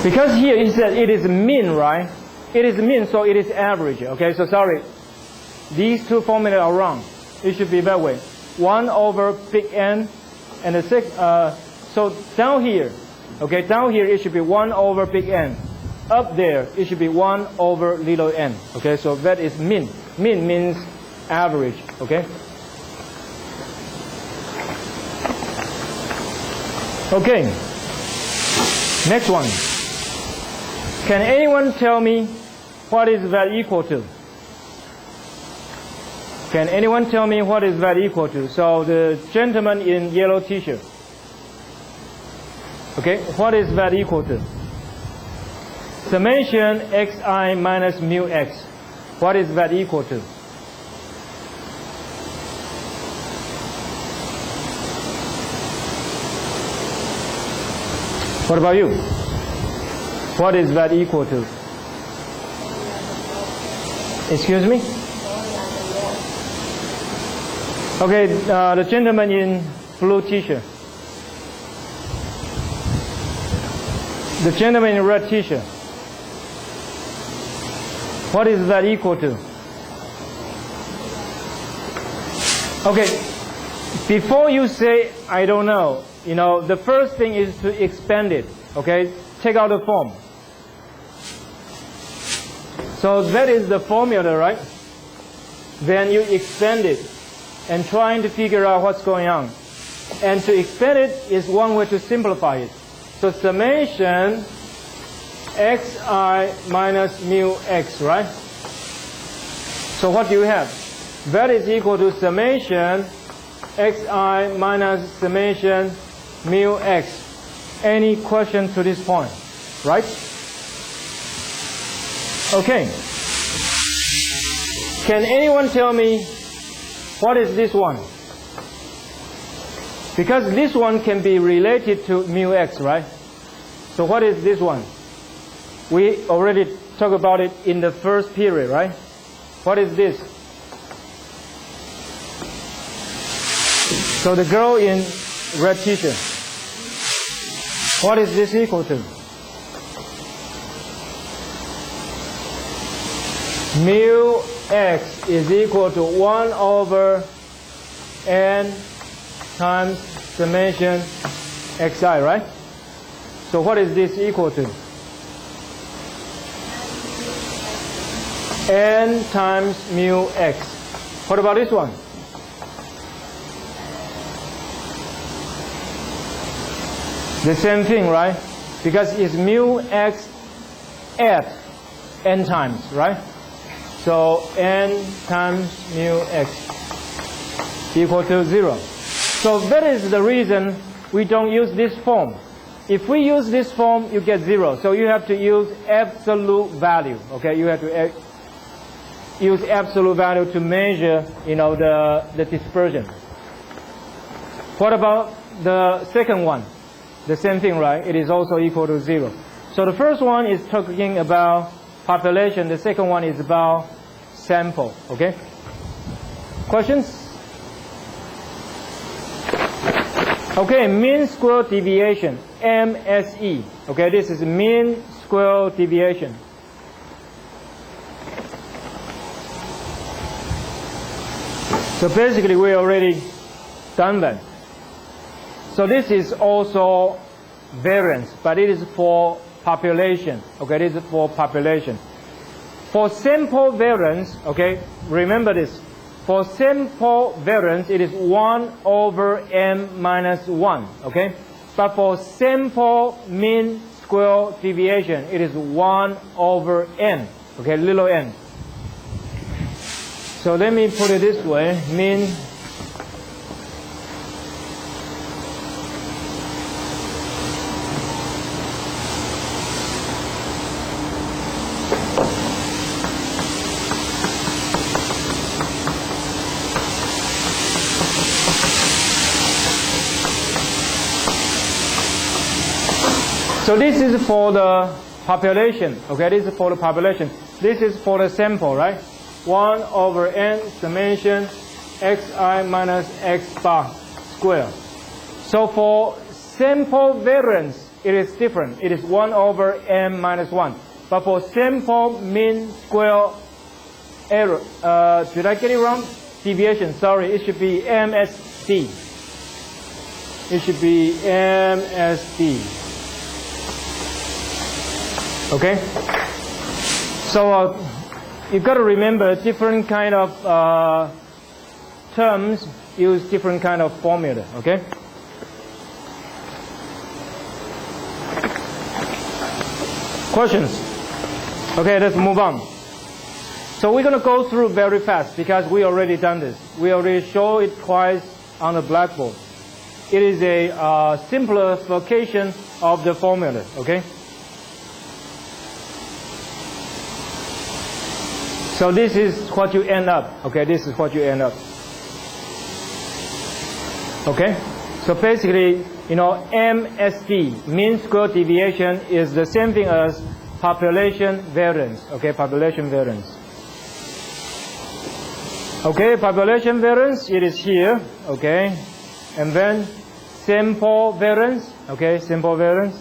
Because here it said it is mean, right? It is mean, so it is average. Okay, so sorry. These two formulas are wrong. It should be that way. 1 over big N, and so down here, okay, down here it should be 1 over big N. Up there, it should be 1 over little n. Okay, so that is mean. Mean means average. Okay. Okay. Next one. Can anyone tell me what is that equal to? Can anyone tell me what is that equal to? So the gentleman in yellow t-shirt. Okay, what is that equal to? Summation xi minus mu x. What is that equal to? What about you? What is that equal to? Excuse me? Okay, the gentleman in blue t-shirt. The gentleman in red t-shirt. What is that equal to? Okay, before you say, I don't know, the first thing is to expand it, okay? Take out the form. So that is the formula, right? Then you expand it and trying to figure out what's going on. And to expand it is one way to simplify it. So summation xi minus mu x, right? So what do you have? That is equal to summation xi minus summation mu x. Any question to this point, right? Okay. Can anyone tell me what is this one? Because this one can be related to mu x, right? So what is this one? We already talked about it in the first period, right? What is this? So the girl in red t-shirt. What is this equal to? Mu x is equal to 1 over n times summation xi, right? So what is this equal to? N times mu x. What about this one? The same thing, right? Because it's mu x at n times, right? So n times mu x equal to 0. So that is the reason we don't use this form. If we use this form, you get 0. So you have to use absolute value. Okay, you have to use absolute value to measure, the dispersion. What about the second one? The same thing, right? It is also equal to 0. So the first one is talking about population. The second one is about sample. Okay? Questions? Okay, mean square deviation, MSE. Okay, this is mean square deviation. So basically, we already done that. So this is also variance, but it is for population. Okay, this is for population. For sample variance, okay, remember this. For sample variance, it is 1 over m minus 1, okay? But for sample mean square deviation, it is 1 over n, okay, little n. So let me put it this way, mean so this is for the population, okay, this is for the population. This is for the sample, right? 1 over n summation xi minus x bar square. So for sample variance, it is different. It is 1 over m minus 1. But for sample mean square error, did I get it wrong? Deviation, sorry, it should be MSD. It should be MSD. Okay? So you've got to remember different kind of terms use different kind of formula, okay? Questions? Okay, let's move on. So we're going to go through very fast because we already done this. We already showed it twice on the blackboard. It is a simplification of the formula, okay? So this is what you end up, okay? This is what you end up. Okay? So basically, you know, MSD, mean square deviation, is the same thing as population variance, okay? Population variance. Okay, population variance, it is here, okay? And then sample variance, okay? Sample variance.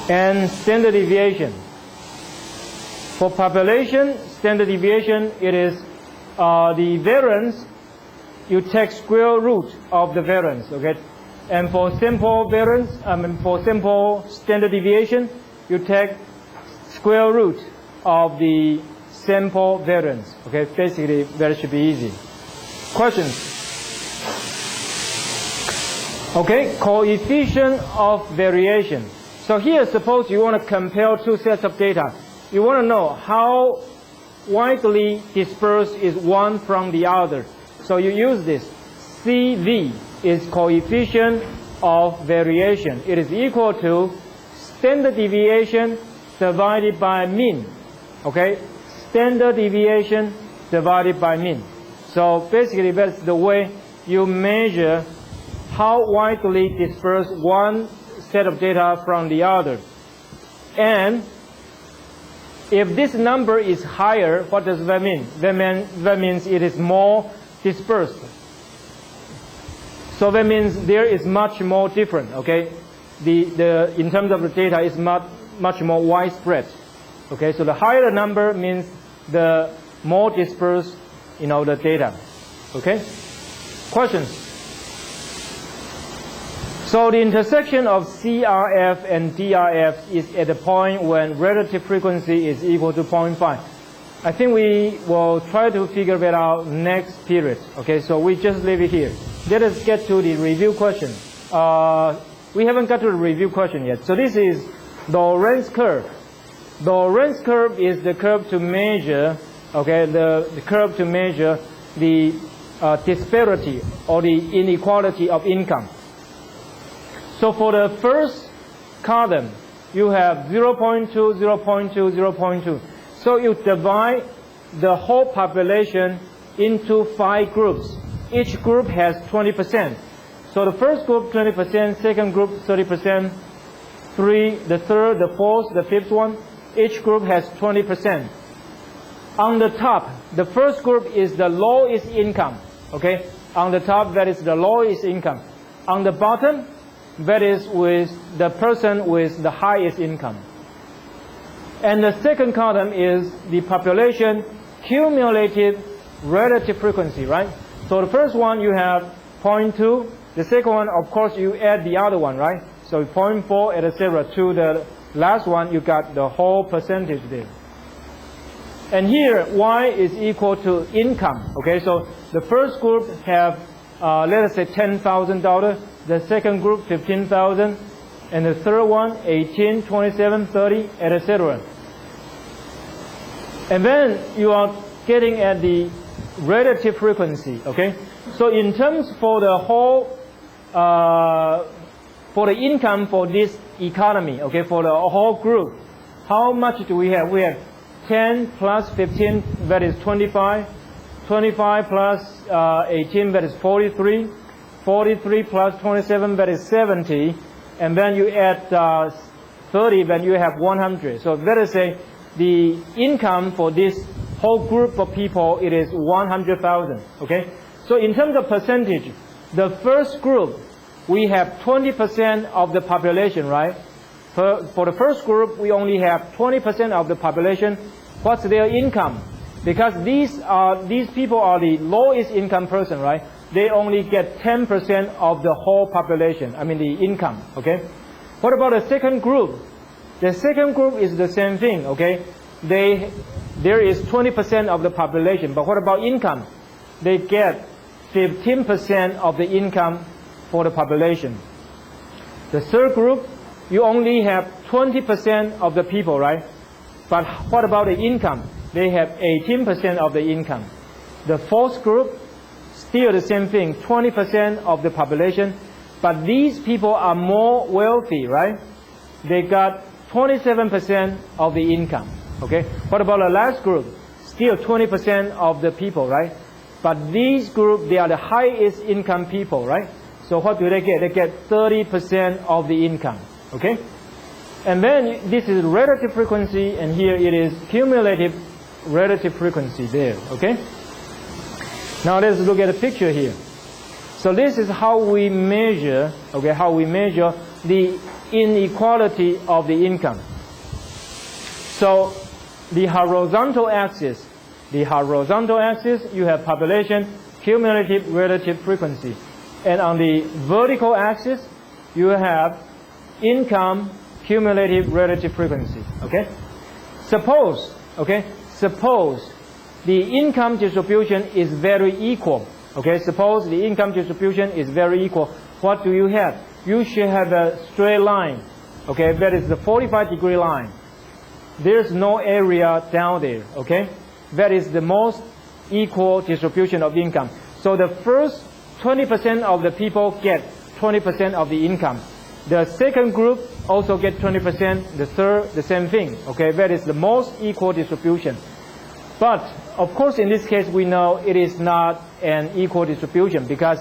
And standard deviation. For population, standard deviation, it is the variance, you take square root of the variance, okay? And for sample variance, for sample standard deviation, you take square root of the sample variance, okay? Basically, that should be easy. Questions? Okay, coefficient of variation. So here, suppose you want to compare two sets of data. You want to know how widely dispersed is one from the other. So you use this. CV is coefficient of variation. It is equal to standard deviation divided by mean. Okay? Standard deviation divided by mean. So basically that's the way you measure how widely dispersed one set of data from the other. And if this number is higher, what does that mean? That means it is more dispersed. So that means there is much more different, okay? In terms of the data, is much more widespread. Okay, so the higher the number means the more dispersed, you know, the data. Okay? Questions? So the intersection of CRF and DRF is at the point when relative frequency is equal to 0.5. I think we will try to figure that out next period. Okay, so we just leave it here. Let us get to the review question. We haven't got to the review question yet. So this is the Lorenz curve. The Lorenz curve is the curve to measure, okay, the curve to measure the disparity or the inequality of income. So for the first column, you have 0.2, 0.2, 0.2. So you divide the whole population into 5 groups. Each group has 20%. So the first group, 20%, second group, 30%, the third, the fourth, the fifth one, each group has 20%. On the top, the first group is the lowest income. Okay? On the top, that is the lowest income. On the bottom, that is with the person with the highest income. And the second column is the population cumulative relative frequency, right? So the first one you have 0.2. The second one, of course, you add the other one, right? So 0.4, etc. to the Last one, you got the whole percentage there. And here, y is equal to income. Okay, so the first group have, let us say, $10,000. The second group, $15,000. And the third one, 18, 27, 30, etc. And then you are getting at the relative frequency. Okay, so in terms for the whole, for the income for this economy, okay, for the whole group, how much do we have? We have 10 plus 15, that is 25. 25 plus 18, that is 43. 43 plus 27, that is 70. And then you add 30, then you have 100. So let us say the income for this whole group of people, it is 100,000. Okay? So in terms of percentage, the first group, we have 20% of the population, right? For the first group, we only have 20% of the population. What's their income? Because these people are the lowest income person, right? They only get 10% of the whole population, I mean the income, okay? What about the second group? The second group is the same thing, okay? There is 20% of the population, but what about income? They get 15% of the income for the population. The third group, you only have 20% of the people, right? But what about the income? They have 18% of the income. The fourth group, still the same thing, 20% of the population, but these people are more wealthy, right? They got 27% of the income, okay? What about the last group? Still 20% of the people, right? But these groups, they are the highest income people, right? So what do they get? They get 30% of the income, okay? And then this is relative frequency, and here it is cumulative relative frequency there, okay? Now let's look at the picture here. So this is how we measure, okay, how we measure the inequality of the income. So the horizontal axis, you have population, cumulative relative frequency. And on the vertical axis, you have income, cumulative relative frequency, okay? Suppose the income distribution is very equal, okay? Suppose the income distribution is very equal. What do you have? You should have a straight line, okay? That is the 45-degree line. There's no area down there, okay? That is the most equal distribution of income. So the first 20% of the people get 20% of the income. The second group also get 20%, the third, the same thing, okay? That is the most equal distribution. But, of course, in this case, we know it is not an equal distribution because,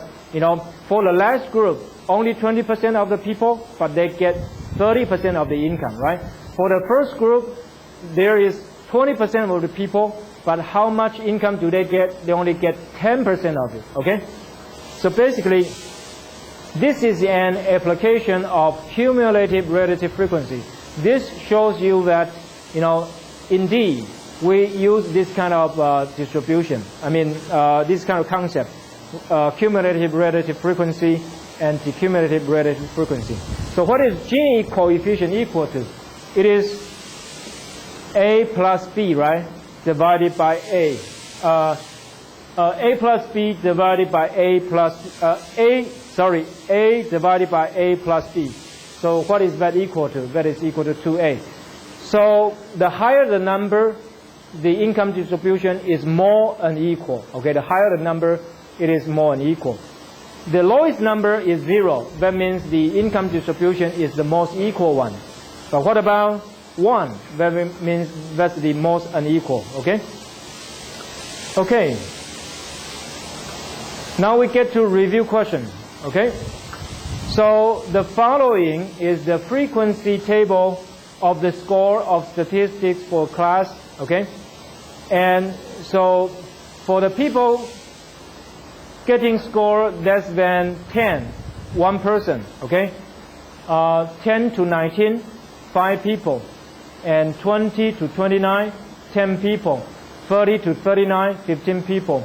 for the last group, only 20% of the people, but they get 30% of the income, right? For the first group, there is 20% of the people, but how much income do they get? They only get 10% of it, okay? So basically, this is an application of cumulative relative frequency. This shows you that, indeed, we use this kind of distribution. This kind of concept, cumulative relative frequency and the cumulative relative frequency. So what is Gini coefficient equal to? It is A plus B, right? Divided by A. A plus B divided by A divided by A plus B. So what is that equal to? That is equal to 2A. So the higher the number, the income distribution is more unequal. Okay, the higher the number, it is more unequal. The lowest number is 0. That means the income distribution is the most equal one. But what about 1? That means that's the most unequal. Okay? Okay. Now we get to review question. Okay? So the following is the frequency table of the score of statistics for class. Okay? And so for the people getting score less than 10, one person, okay? 10 to 19, 5 people. And 20 to 29, 10 people. 30 to 39, 15 people.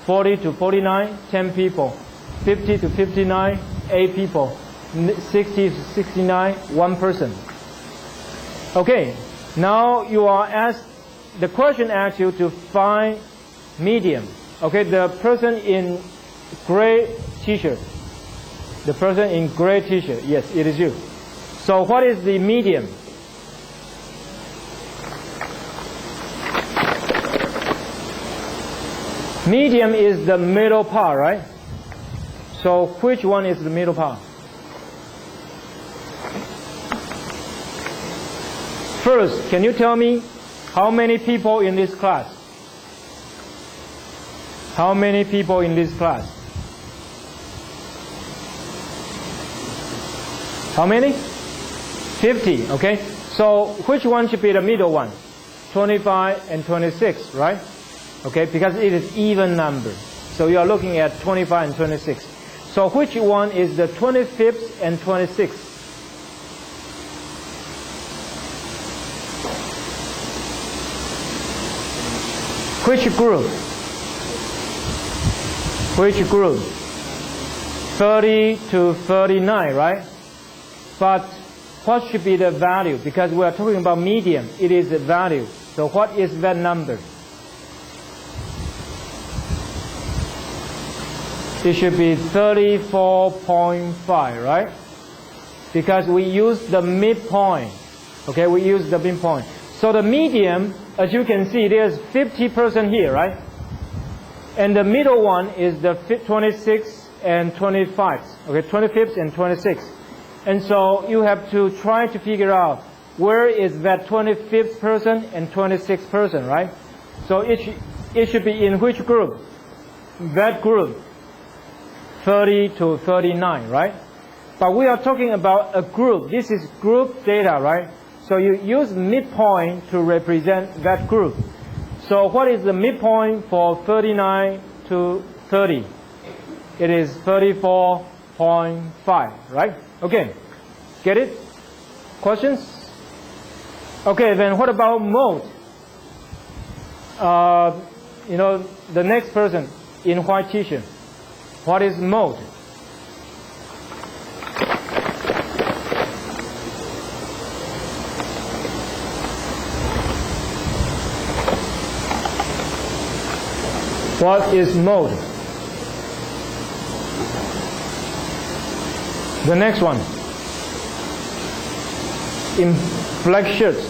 40 to 49, 10 people. 50 to 59, 8 people. 60 to 69, one person. Okay, now you are asked, the question asks you to find median. Okay, the person in gray t-shirt. The person in gray t-shirt, yes, it is you. So what is the median? Median is the middle part, right? So which one is the middle part? First, can you tell me how many people in this class? How many people in this class? How many? 50, okay? So which one should be the middle one? 25 and 26, right? Okay, because it is even number. So you are looking at 25 and 26. So which one is the 25th and 26th? Which group? Which group? 30 to 39, right? But what should be the value? Because we are talking about median, it is a value. So what is that number? It should be 34.5, right? Because we use the midpoint. Okay, we use the midpoint. So the median, as you can see, there's 50% here, right? And the middle one is the 26 and 25. Okay, 25th and 26th. And so you have to try to figure out where is that 25th person and 26th person, right? So it should be in which group? That group. 30 to 39, right? But we are talking about a group. This is group data, right? So you use midpoint to represent that group. So what is the midpoint for 39 to 30? It is 34.5, right? Okay, get it? Questions? Okay, then what about mode? You know, the next person in white t-shirt. What is mode? What is mode? The next one. In black shirts.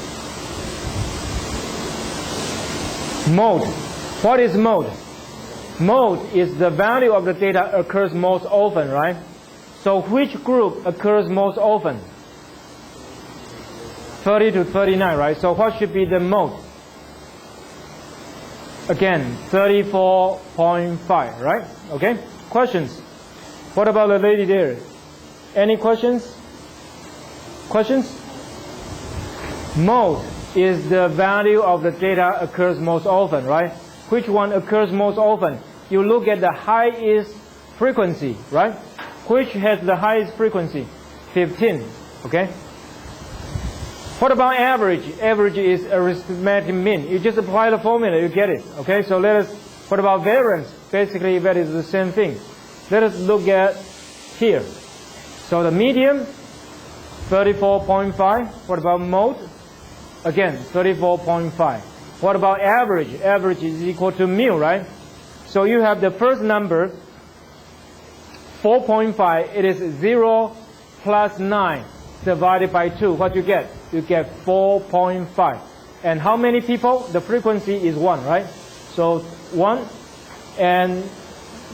Mode. What is mode? Mode is the value of the data occurs most often, right? So which group occurs most often? 30 to 39, right? So what should be the mode? Again, 34.5, right? Okay? Questions? What about the lady there? Any questions? Questions? Mode is the value of the data occurs most often, right? Which one occurs most often? You look at the highest frequency, right? Which has the highest frequency? 15, okay? What about average? Average is arithmetic mean. You just apply the formula, you get it, okay? So what about variance? Basically, that is the same thing. Let us look at here. So the median, 34.5. What about mode? Again, 34.5. What about average? Average is equal to mu, right? So you have the first number, 4.5. It is 0 plus 9 divided by 2. What you get? You get 4.5. And how many people? The frequency is 1, right? So 1. And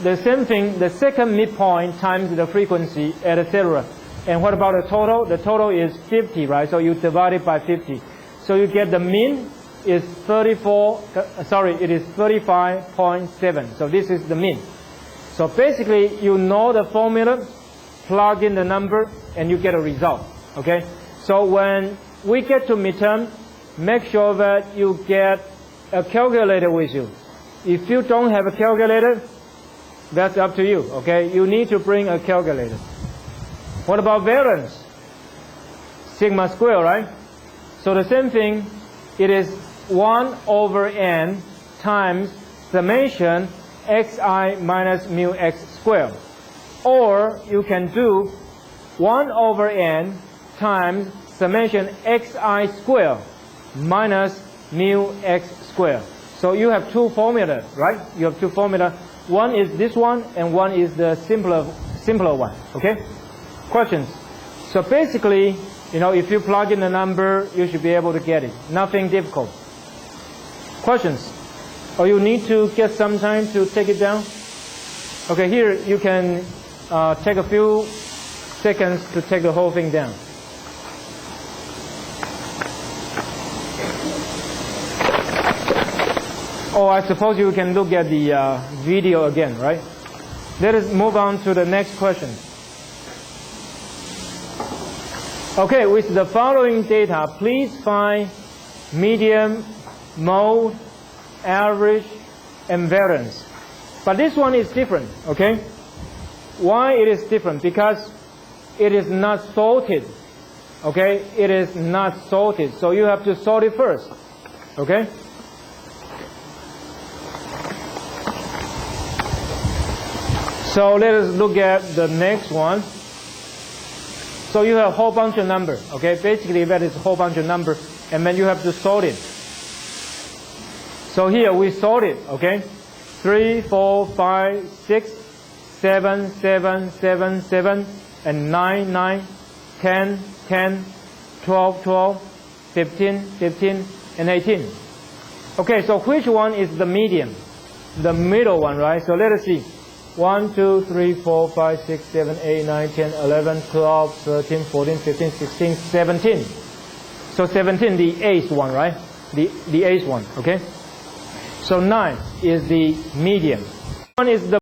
the same thing, the second midpoint times the frequency, etc. And what about the total? The total is 50, right? So you divide it by 50. So you get the mean is 35.7. So this is the mean. So basically, you know the formula, plug in the number, and you get a result. Okay? So when we get to midterm, make sure that you get a calculator with you. If you don't have a calculator, that's up to you. Okay? You need to bring a calculator. What about variance? Sigma square, right? So the same thing, it is 1 over n times summation xi minus mu x squared. Or you can do 1 over n times summation xi squared minus mu x squared. So you have two formulas, right? You have two formulas. One is this one, and one is the simpler one. Okay? Questions? So basically, if you plug in the number, you should be able to get it. Nothing difficult. Questions? Or you need to get some time to take it down? Okay, here you can take a few seconds to take the whole thing down. Or I suppose you can look at the video again, right? Let us move on to the next question. Okay, with the following data, please find median, mode, average, and variance. But this one is different, okay? Why it is different? Because it is not sorted, okay? It is not sorted, so you have to sort it first, okay? So let us look at the next one. So you have a whole bunch of numbers, okay? Basically that is a whole bunch of numbers, and then you have to sort it. So here we sort it, okay? 3, 4, 5, 6, 7, 7, 7, 7, and 9, 9, 10, 10, 12, 12, 15, 15, and 18. Okay, so which one is the median? The middle one, right? So let us see. 1, 2, 3, 4, 5, 6, 7, 8, 9, 10, 11, 12, 13, 14, 15, 16, 17. So 17, the eighth one, right? The eighth one, okay? So 9 is the median. 1 is the